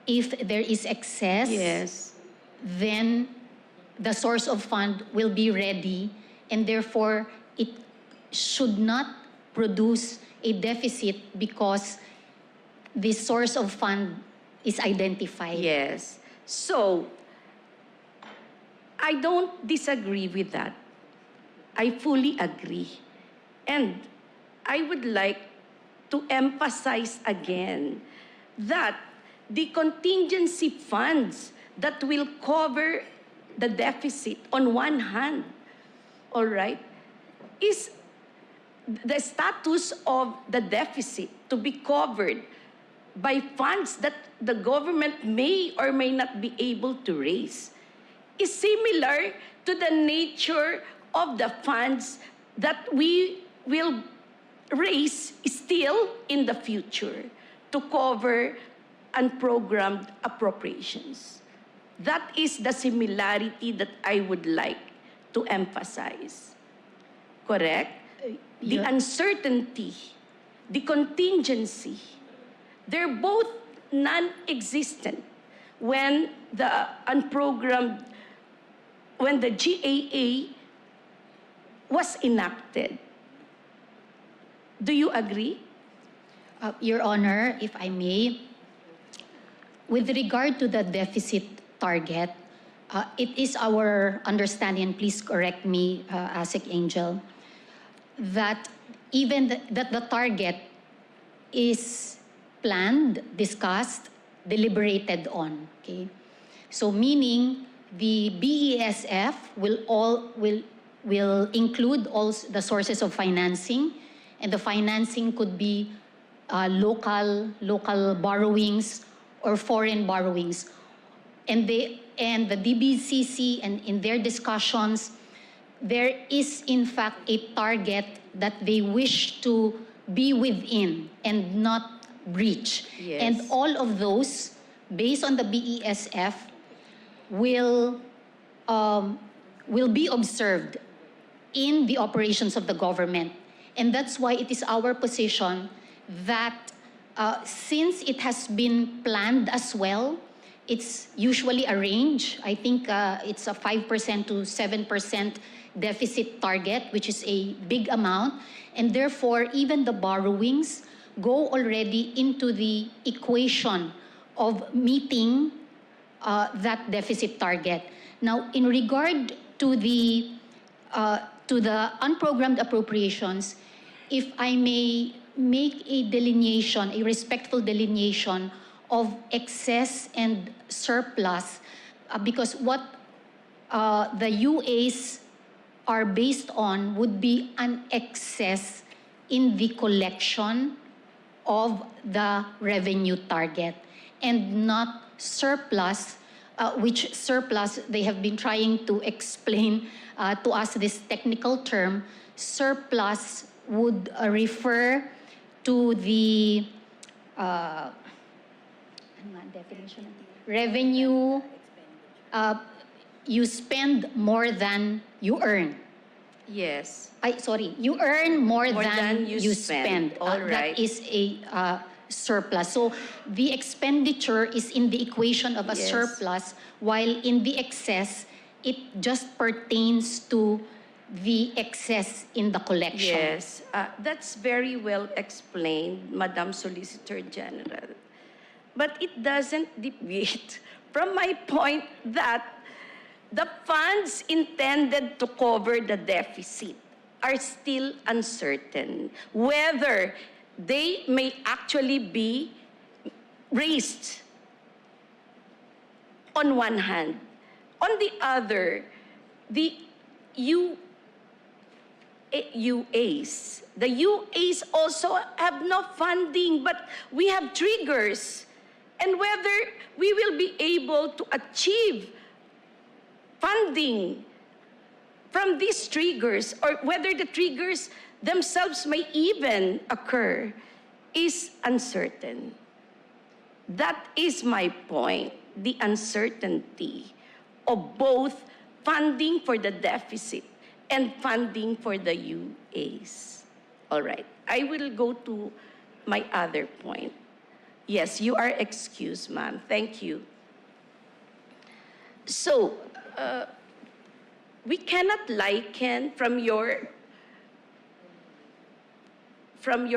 If there is excess, Yes. then the source of fund will be ready, and therefore it should not produce a deficit because the source of fund is identified. Yes. So, I don't disagree with that. I fully agree. And I would like to emphasize again that the contingency funds that will cover the deficit on one hand, all right, is the status of the deficit to be covered by funds that the government may or may not be able to raise is similar to the nature of the funds that we will raise still in the future to cover unprogrammed appropriations. That is the similarity that I would like to emphasize. Correct? The uncertainty, the contingency, they're both non-existent when the unprogrammed, when the GAA was enacted. Do you agree? Your Honor, if I may, with regard to the deficit target, it is our understanding, and please correct me, ASEC Angel, that even that the target is planned, discussed, deliberated on. Okay, so meaning the BESF will include all the sources of financing, and the financing could be local borrowings or foreign borrowings, and the DBCC, and in their discussions, there is in fact a target that they wish to be within and not breach. Yes. And all of those, based on the BESF, will be observed in the operations of the government. And that's why it is our position that since it has been planned as well, it's usually a range. I think it's a 5% to 7% deficit target, which is a big amount. And therefore, even the borrowings go already into the equation of meeting that deficit target. Now, in regard to the unprogrammed appropriations, if I may make a delineation, a respectful delineation of excess and surplus, because what the UAs are based on would be an excess in the collection of the revenue target and not surplus, which surplus they have been trying to explain to us this technical term. Surplus would refer to the definition of revenue. You spend more than you earn. Yes. You earn more More than than you you spend. spend. All right. That is surplus. So the expenditure is in the equation of a Yes. surplus, while in the excess, it just pertains to the excess in the collection. Yes, that's very well explained, Madam Solicitor General. But it doesn't deviate from my point that the funds intended to cover the deficit are still uncertain, whether they may actually be raised on one hand. On the other, the UAs. The UAs also have no funding, but we have triggers. And whether we will be able to achieve funding from these triggers, or whether the triggers themselves may even occur, is uncertain. That is my point, the uncertainty of both funding for the deficit and funding for the UAs. All right, I will go to my other point. Yes, you are excused, ma'am. Thank you. So, we cannot liken from your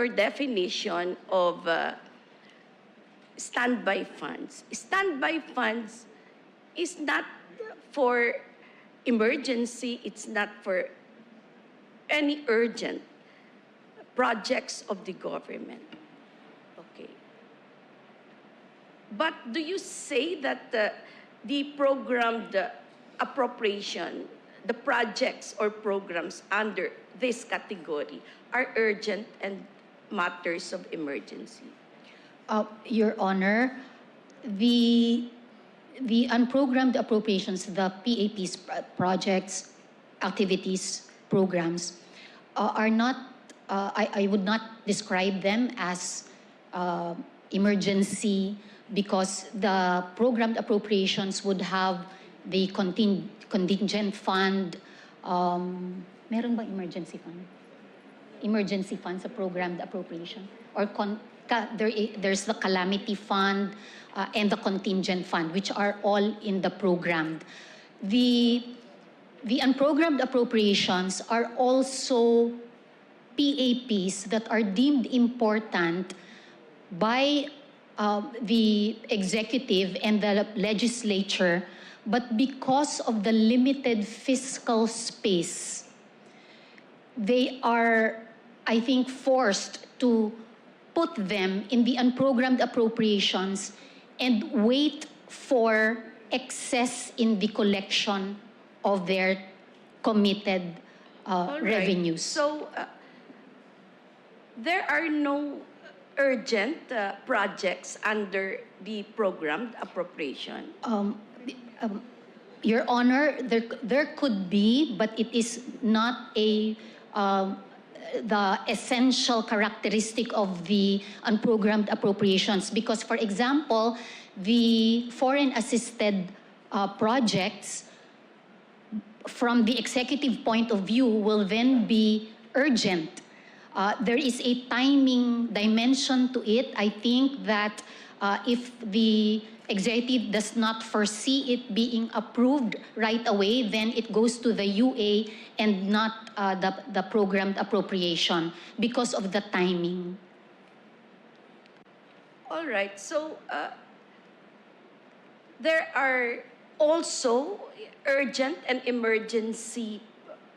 definition of standby funds. Standby funds is not for emergency, it's not for any urgent projects of the government. Okay. But do you say that the programmed appropriation, the projects or programs under this category are urgent and matters of emergency? Your Honor, the unprogrammed appropriations, the PAPs, projects, activities, programs, are not, I would not describe them as emergency, because the programmed appropriations would have the contingent fund. Meron bang emergency fund? Emergency funds, a programmed appropriation? Or there's the calamity fund and the contingent fund, which are all in the programmed. The unprogrammed appropriations are also PAPs that are deemed important by the executive and the legislature, but because of the limited fiscal space, they are, I think, forced to put them in the unprogrammed appropriations and wait for excess in the collection of their committed All right. revenues. So, there are no urgent projects under the programmed appropriation. Your Honor, there could be, but it is not the essential characteristic of the unprogrammed appropriations, because, for example, the foreign assisted projects, from the executive point of view, will then be urgent. There is a timing dimension to it. I think that if the executive does not foresee it being approved right away, then it goes to the UA and not the programmed appropriation because of the timing. All right. So, there are also urgent and emergency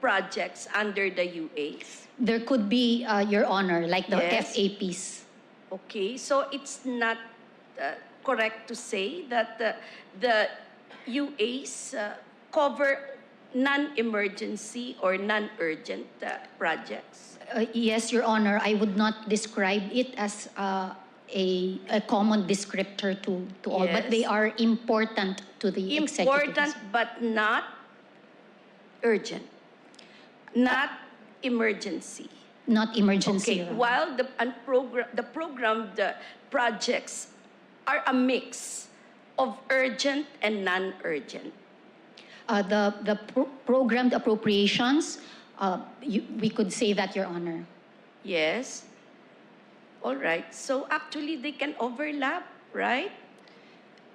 projects under the UAs. There could be, Your Honor, like the Yes. FAPs. Okay, so it's not correct to say that the UAs cover non-emergency or non-urgent projects. Yes, Your Honor, I would not describe it as a common descriptor to all, but Yes. they are important to the executive. Important but not urgent, not emergency. Not emergency. Okay, Your Honor. while the programmed projects are a mix of urgent and non-urgent. The programmed appropriations, we could say that, Your Honor. Yes. All right. So actually, they can overlap, right?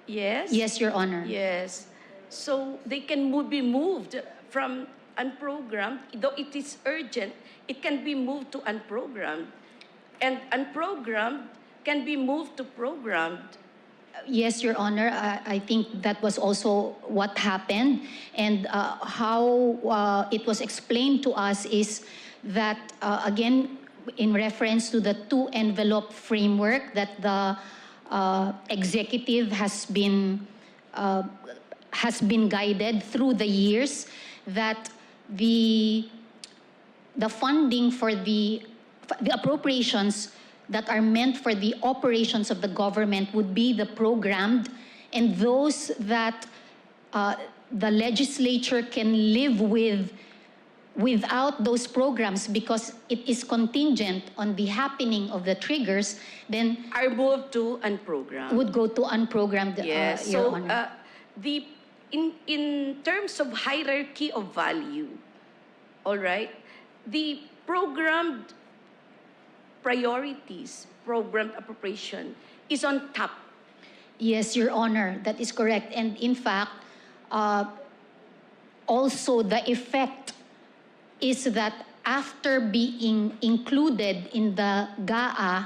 Yes? Yes, Your Honor. Yes. So they can be moved from unprogrammed, though it is urgent, it can be moved to unprogrammed. And unprogrammed can be moved to programmed. Yes, Your Honor. I think that was also what happened. And how it was explained to us is that, again, in reference to the two-envelope framework that the executive has been guided through the years, that the funding for the appropriations that are meant for the operations of the government would be the programmed, and those that the legislature can live without those programs because it is contingent on the happening of the triggers, then Are moved to unprogrammed. would go to unprogrammed, Yes. Your So Honor. in terms of hierarchy of value, all right, the programmed priorities, programmed appropriation is on top. Yes, Your Honor, that is correct. And in fact, also the effect is that after being included in the GAA,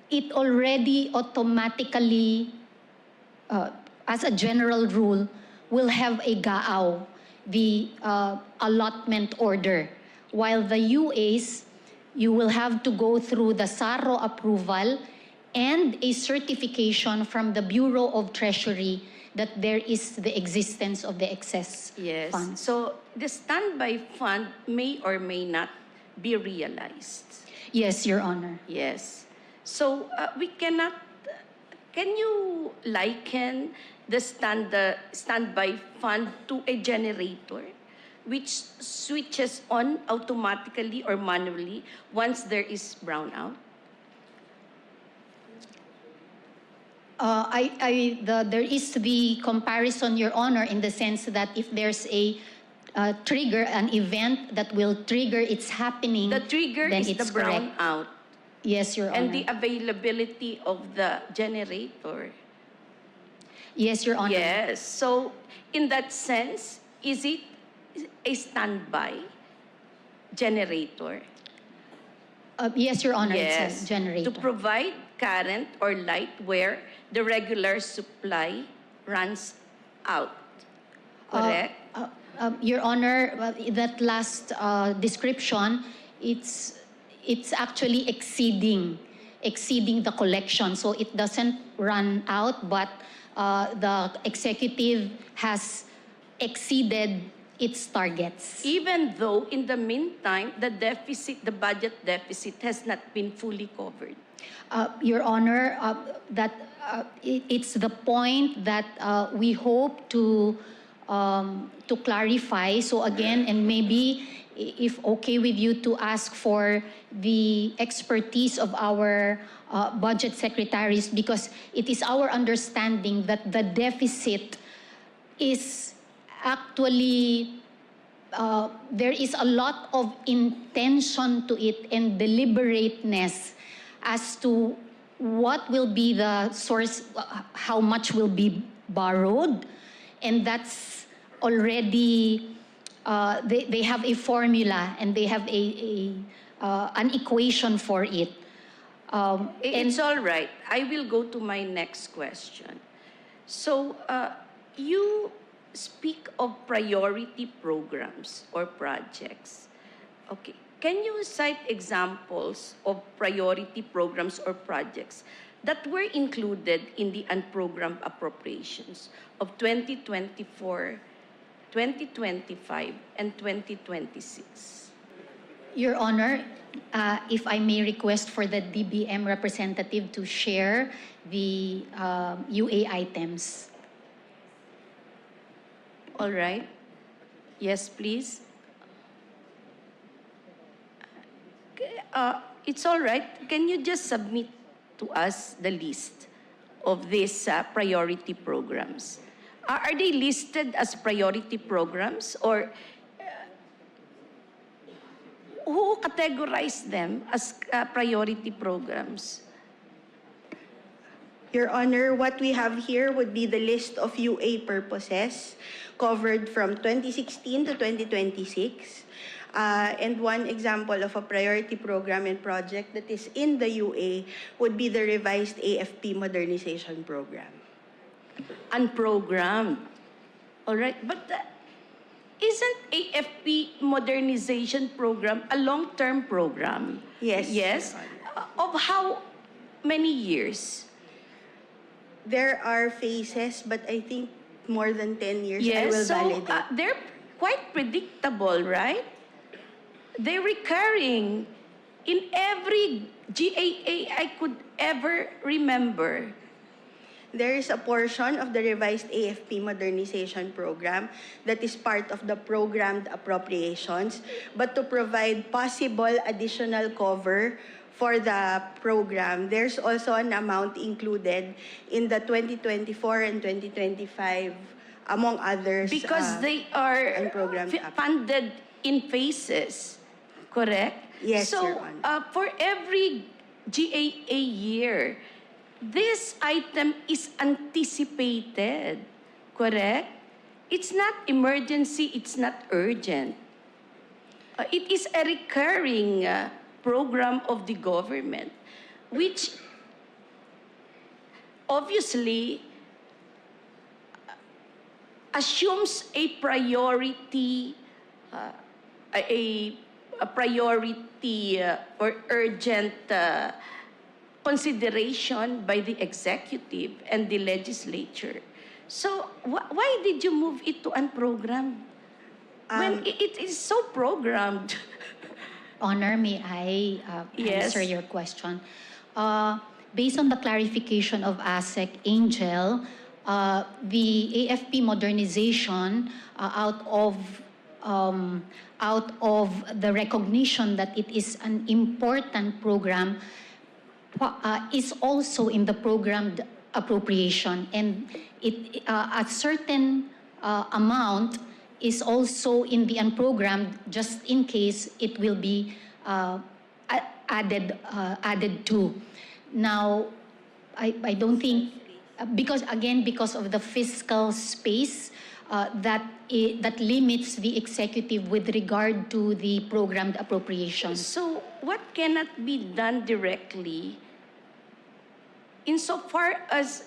it already automatically, as a general rule, will have a GAAW, the allotment order. While the UAs, you will have to go through the SARO approval and a certification from the Bureau of Treasury that there is the existence of the excess Yes. funds. So the standby fund may or may not be realized. Yes, Your Honor. Yes. So we cannot. Can you liken the standby fund to a generator, which switches on automatically or manually once there is brownout? There is the comparison, Your Honor, in the sense that if there's a trigger, an event that will trigger its happening, The trigger then is the it's correct. brownout Yes, Your Honor. and the availability of the generator. Yes, Your Honor. Yes. So in that sense, is it a standby generator? Yes, Your Honor, Yes. it's a generator. To provide current or light where the regular supply runs out. Correct? Your Honor, that last description, it's actually exceeding the collection. So it doesn't run out, but the executive has exceeded its targets. Even though in the meantime, the budget deficit has not been fully covered. Your Honor, it's the point that we hope to clarify. So again, and maybe if okay with you to ask for the expertise of our budget secretaries, because it is our understanding that the deficit is actually, there is a lot of intention to it and deliberateness as to what will be the source, how much will be borrowed, and that's already, they have a formula and they have an equation for it. It's all right. I will go to my next question. So you speak of priority programs or projects. Okay. Can you cite examples of priority programs or projects that were included in the unprogrammed appropriations of 2024, 2025, and 2026? Your Honor, if I may request for the DBM representative to share the UA items. All right. Yes, please. It's all right. Can you just submit to us the list of these priority programs? Are they listed as priority programs, or who categorized them as priority programs? Your Honor, what we have here would be the list of UA purposes covered from 2016 to 2026. And one example of a priority program and project that is in the UA would be the revised AFP modernization program. Unprogrammed. All right, but isn't AFP modernization program a long-term program? Yes. Yes? Of how many years? There are phases, but I think more than 10 years. I will Yes, so validate. they're quite predictable, right? They're recurring in every GAA I could ever remember. There is a portion of the revised AFP modernization program that is part of the programmed appropriations, but to provide possible additional cover for the program, there's also an amount included in the 2024 and 2025, among others. Because they are unprogrammed funded in phases, correct? Yes, so, Your Honor. for every GAA year, this item is anticipated, correct? It's not emergency, it's not urgent. It is a recurring program of the government, which obviously assumes a priority, a priority or urgent consideration by the executive and the legislature. So why did you move it to unprogrammed? When it is so programmed. Honor, may I Yes. answer your question? Based on the clarification of ASEC Angel, the AFP modernization out of the recognition that it is an important program is also in the programmed appropriation, and a certain amount is also in the unprogrammed, just in case it will be added to. Now, I don't think, because of the fiscal space that limits the executive with regard to the programmed appropriations. So what cannot be done directly insofar as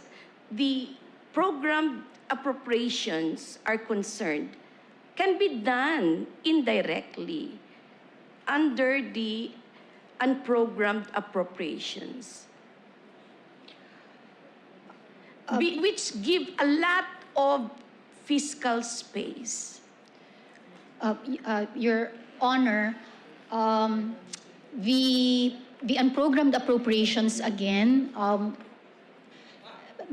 the programmed appropriations are concerned can be done indirectly under the unprogrammed appropriations, which give a lot of fiscal space. Your Honor, the unprogrammed appropriations, again,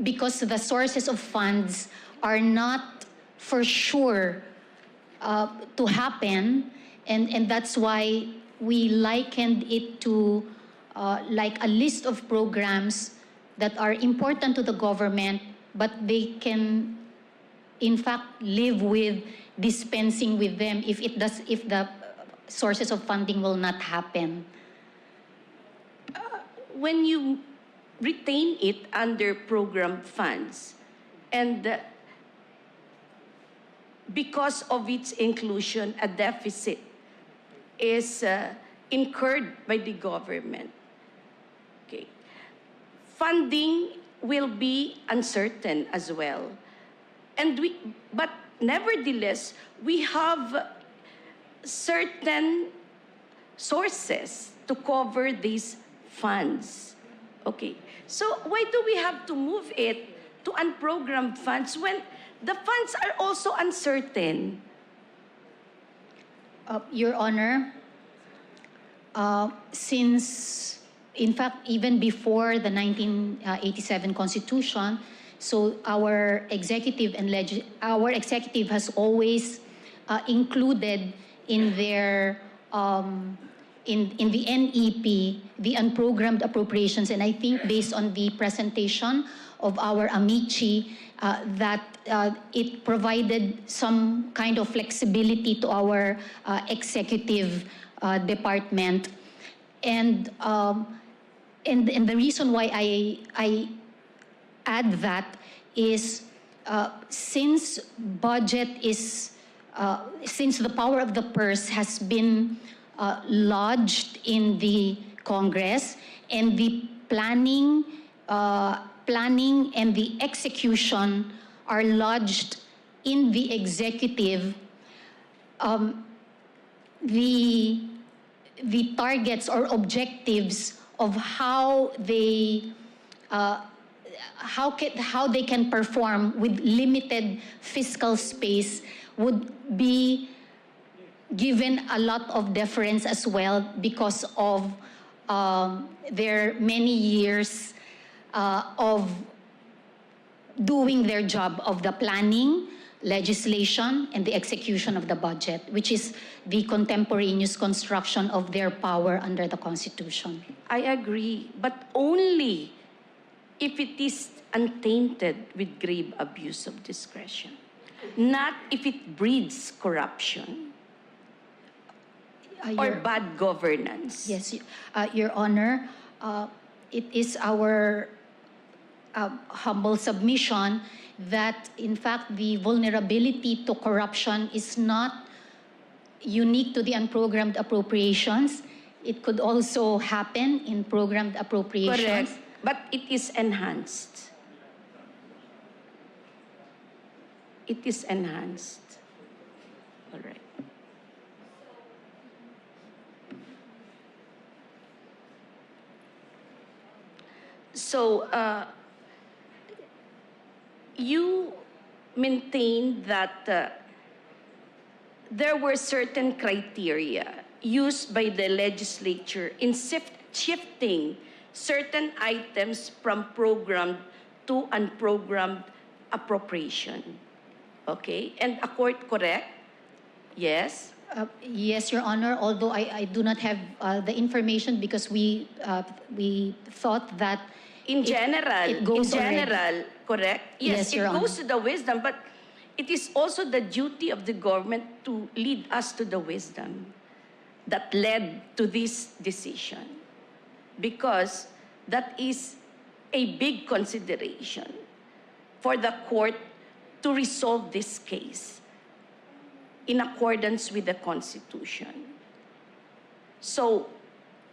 because the sources of funds are not for sure to happen, and that's why we likened it to like a list of programs that are important to the government, but they can in fact live with dispensing with them if the sources of funding will not happen. When you retain it under program funds, and because of its inclusion, a deficit is incurred by the government. Okay. Funding will be uncertain as well. But nevertheless, we have certain sources to cover these funds. Okay. So why do we have to move it to unprogrammed funds when the funds are also uncertain? Your Honor, since, in fact, even before the 1987 Constitution, so our executive has always included in their in the NEP the unprogrammed appropriations, and I think based on the presentation of our amici that it provided some kind of flexibility to our executive department. And the reason why I add that is since the power of the purse has been lodged in the Congress, and the planning and the execution are lodged in the executive, the targets or objectives of how they can perform with limited fiscal space would be given a lot of deference as well, because of their many years of doing their job of the planning, legislation, and the execution of the budget, which is the contemporaneous construction of their power under the Constitution. I agree, but only if it is untainted with grave abuse of discretion, not if it breeds corruption or bad governance. Yes, Your Honor, it is our humble submission that, in fact, the vulnerability to corruption is not unique to the unprogrammed appropriations. It could also happen in programmed appropriations. Correct, but it is enhanced. It is enhanced. All right. So, you maintain that there were certain criteria used by the legislature in shifting certain items from programmed to unprogrammed appropriation. Okay? And a court correct? Yes? Yes, Your Honor, although I do not have the information, because we thought that In general, it goes correct? Yes, Your it goes Honor. to the wisdom, but it is also the duty of the government to lead us to the wisdom that led to this decision, because that is a big consideration for the court to resolve this case in accordance with the Constitution. So,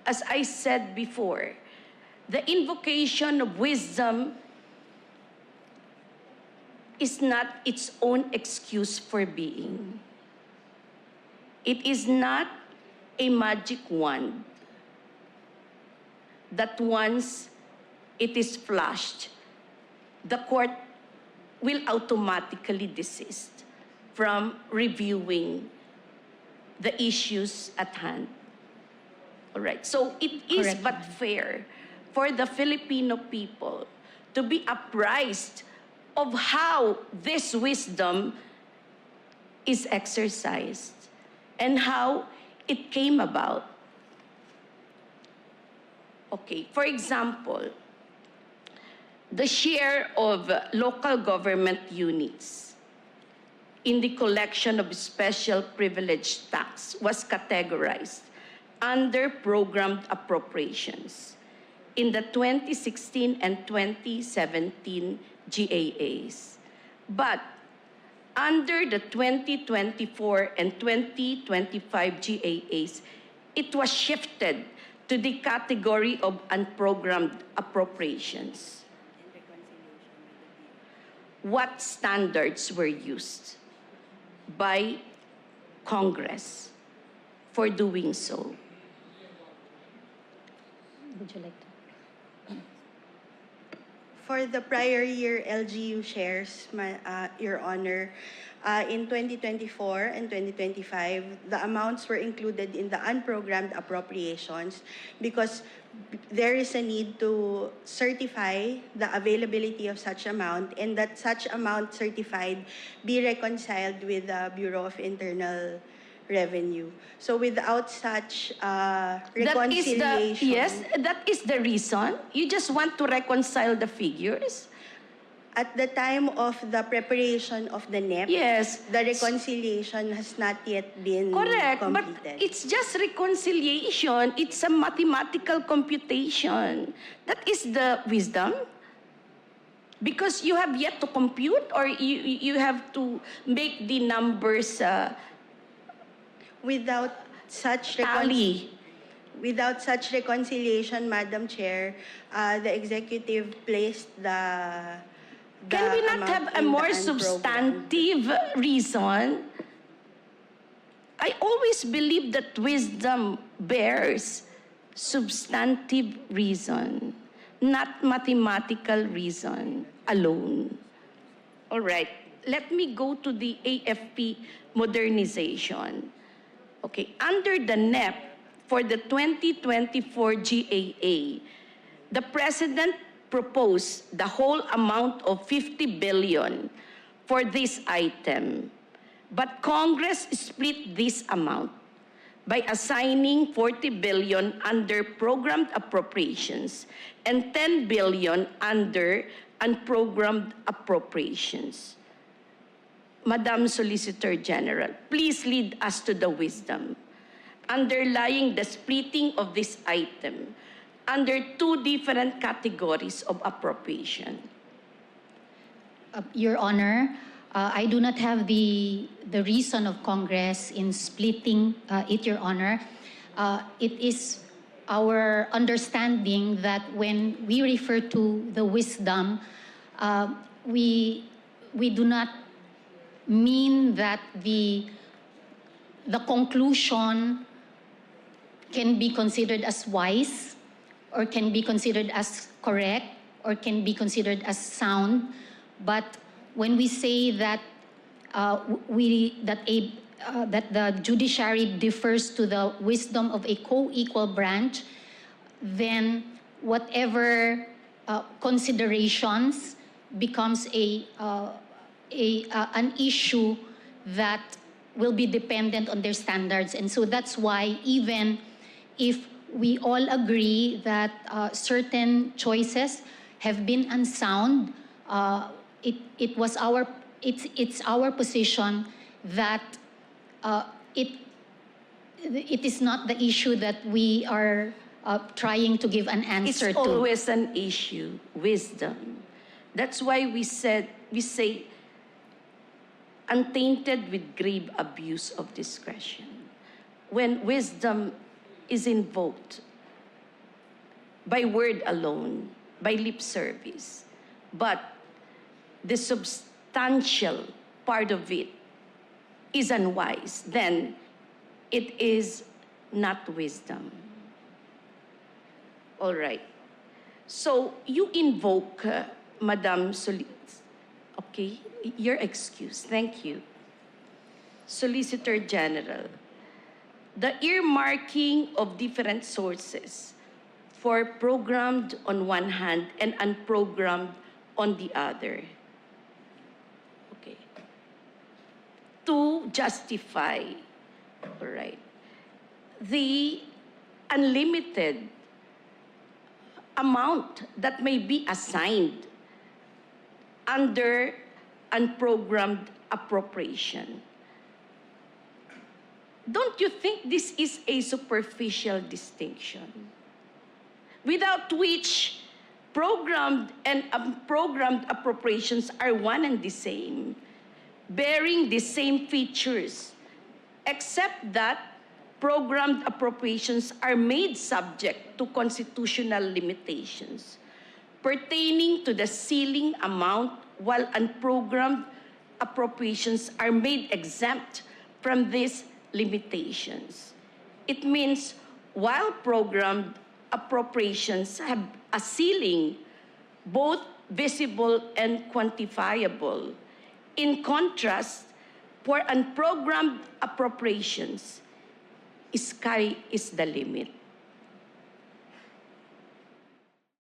as I said before, the invocation of wisdom is not its own excuse for being. It is not a magic wand that once it is flushed, the court will automatically desist from reviewing the issues at hand. All right, so it is Correct. but fair for the Filipino people to be apprised of how this wisdom is exercised and how it came about. Okay, for example, the share of local government units in the collection of special privilege tax was categorized under programmed appropriations in the 2016 and 2017 GAAs. But under the 2024 and 2025 GAAs, it was shifted to the category of unprogrammed appropriations. What standards were used by Congress for doing so? Would you like to? For the prior year LGU shares, Your Honor, in 2024 and 2025, the amounts were included in the unprogrammed appropriations because there is a need to certify the availability of such amount, and that such amount certified be reconciled with the Bureau of Internal Revenue. So without such reconciliation... That is the reason? You just want to reconcile the figures? at the time of the preparation of the NEP, Yes. the reconciliation has not yet been Correct, but completed. it's just reconciliation. It's a mathematical computation. That is the wisdom. Because you have yet to compute, or you have to make the numbers Without such tally. Without such reconciliation, Madam Chair, the executive placed the Can we not amount have a in the more unprogrammed. substantive reason? I always believe that wisdom bears substantive reason, not mathematical reason alone. All right, let me go to the AFP modernization. Okay, under the NEP for the 2024 GAA, the President proposed the whole amount of 50 billion for this item. But Congress split this amount by assigning 40 billion under programmed appropriations and 10 billion under unprogrammed appropriations. Madam Solicitor General, please lead us to the wisdom underlying the splitting of this item under two different categories of appropriation. Your Honor, I do not have the reason of Congress in splitting it, Your Honor. It is our understanding that when we refer to the wisdom, we do not mean that the conclusion can be considered as wise, or can be considered as correct, or can be considered as sound. But when we say that that the judiciary differs to the wisdom of a co-equal branch, then whatever considerations becomes an issue that will be dependent on their standards. And so that's why even if we all agree that certain choices have been unsound, it's our position that it is not the issue that we are trying to give an answer It's to. always an issue, wisdom. That's why we say untainted with grave abuse of discretion. When wisdom is invoked by word alone, by lip service, but the substantial part of it is unwise, then it is not wisdom. All right. So you invoke, Madam okay, your excuse. Thank you. Solicitor General, the earmarking of different sources for programmed on one hand and unprogrammed on the other. Okay. To justify, all right, the unlimited amount that may be assigned under unprogrammed appropriation. Don't you think this is a superficial distinction, without which programmed and unprogrammed appropriations are one and the same, bearing the same features, except that programmed appropriations are made subject to constitutional limitations pertaining to the ceiling amount, while unprogrammed appropriations are made exempt from these limitations. It means while programmed appropriations have a ceiling, both visible and quantifiable, in contrast, for unprogrammed appropriations, sky is the limit.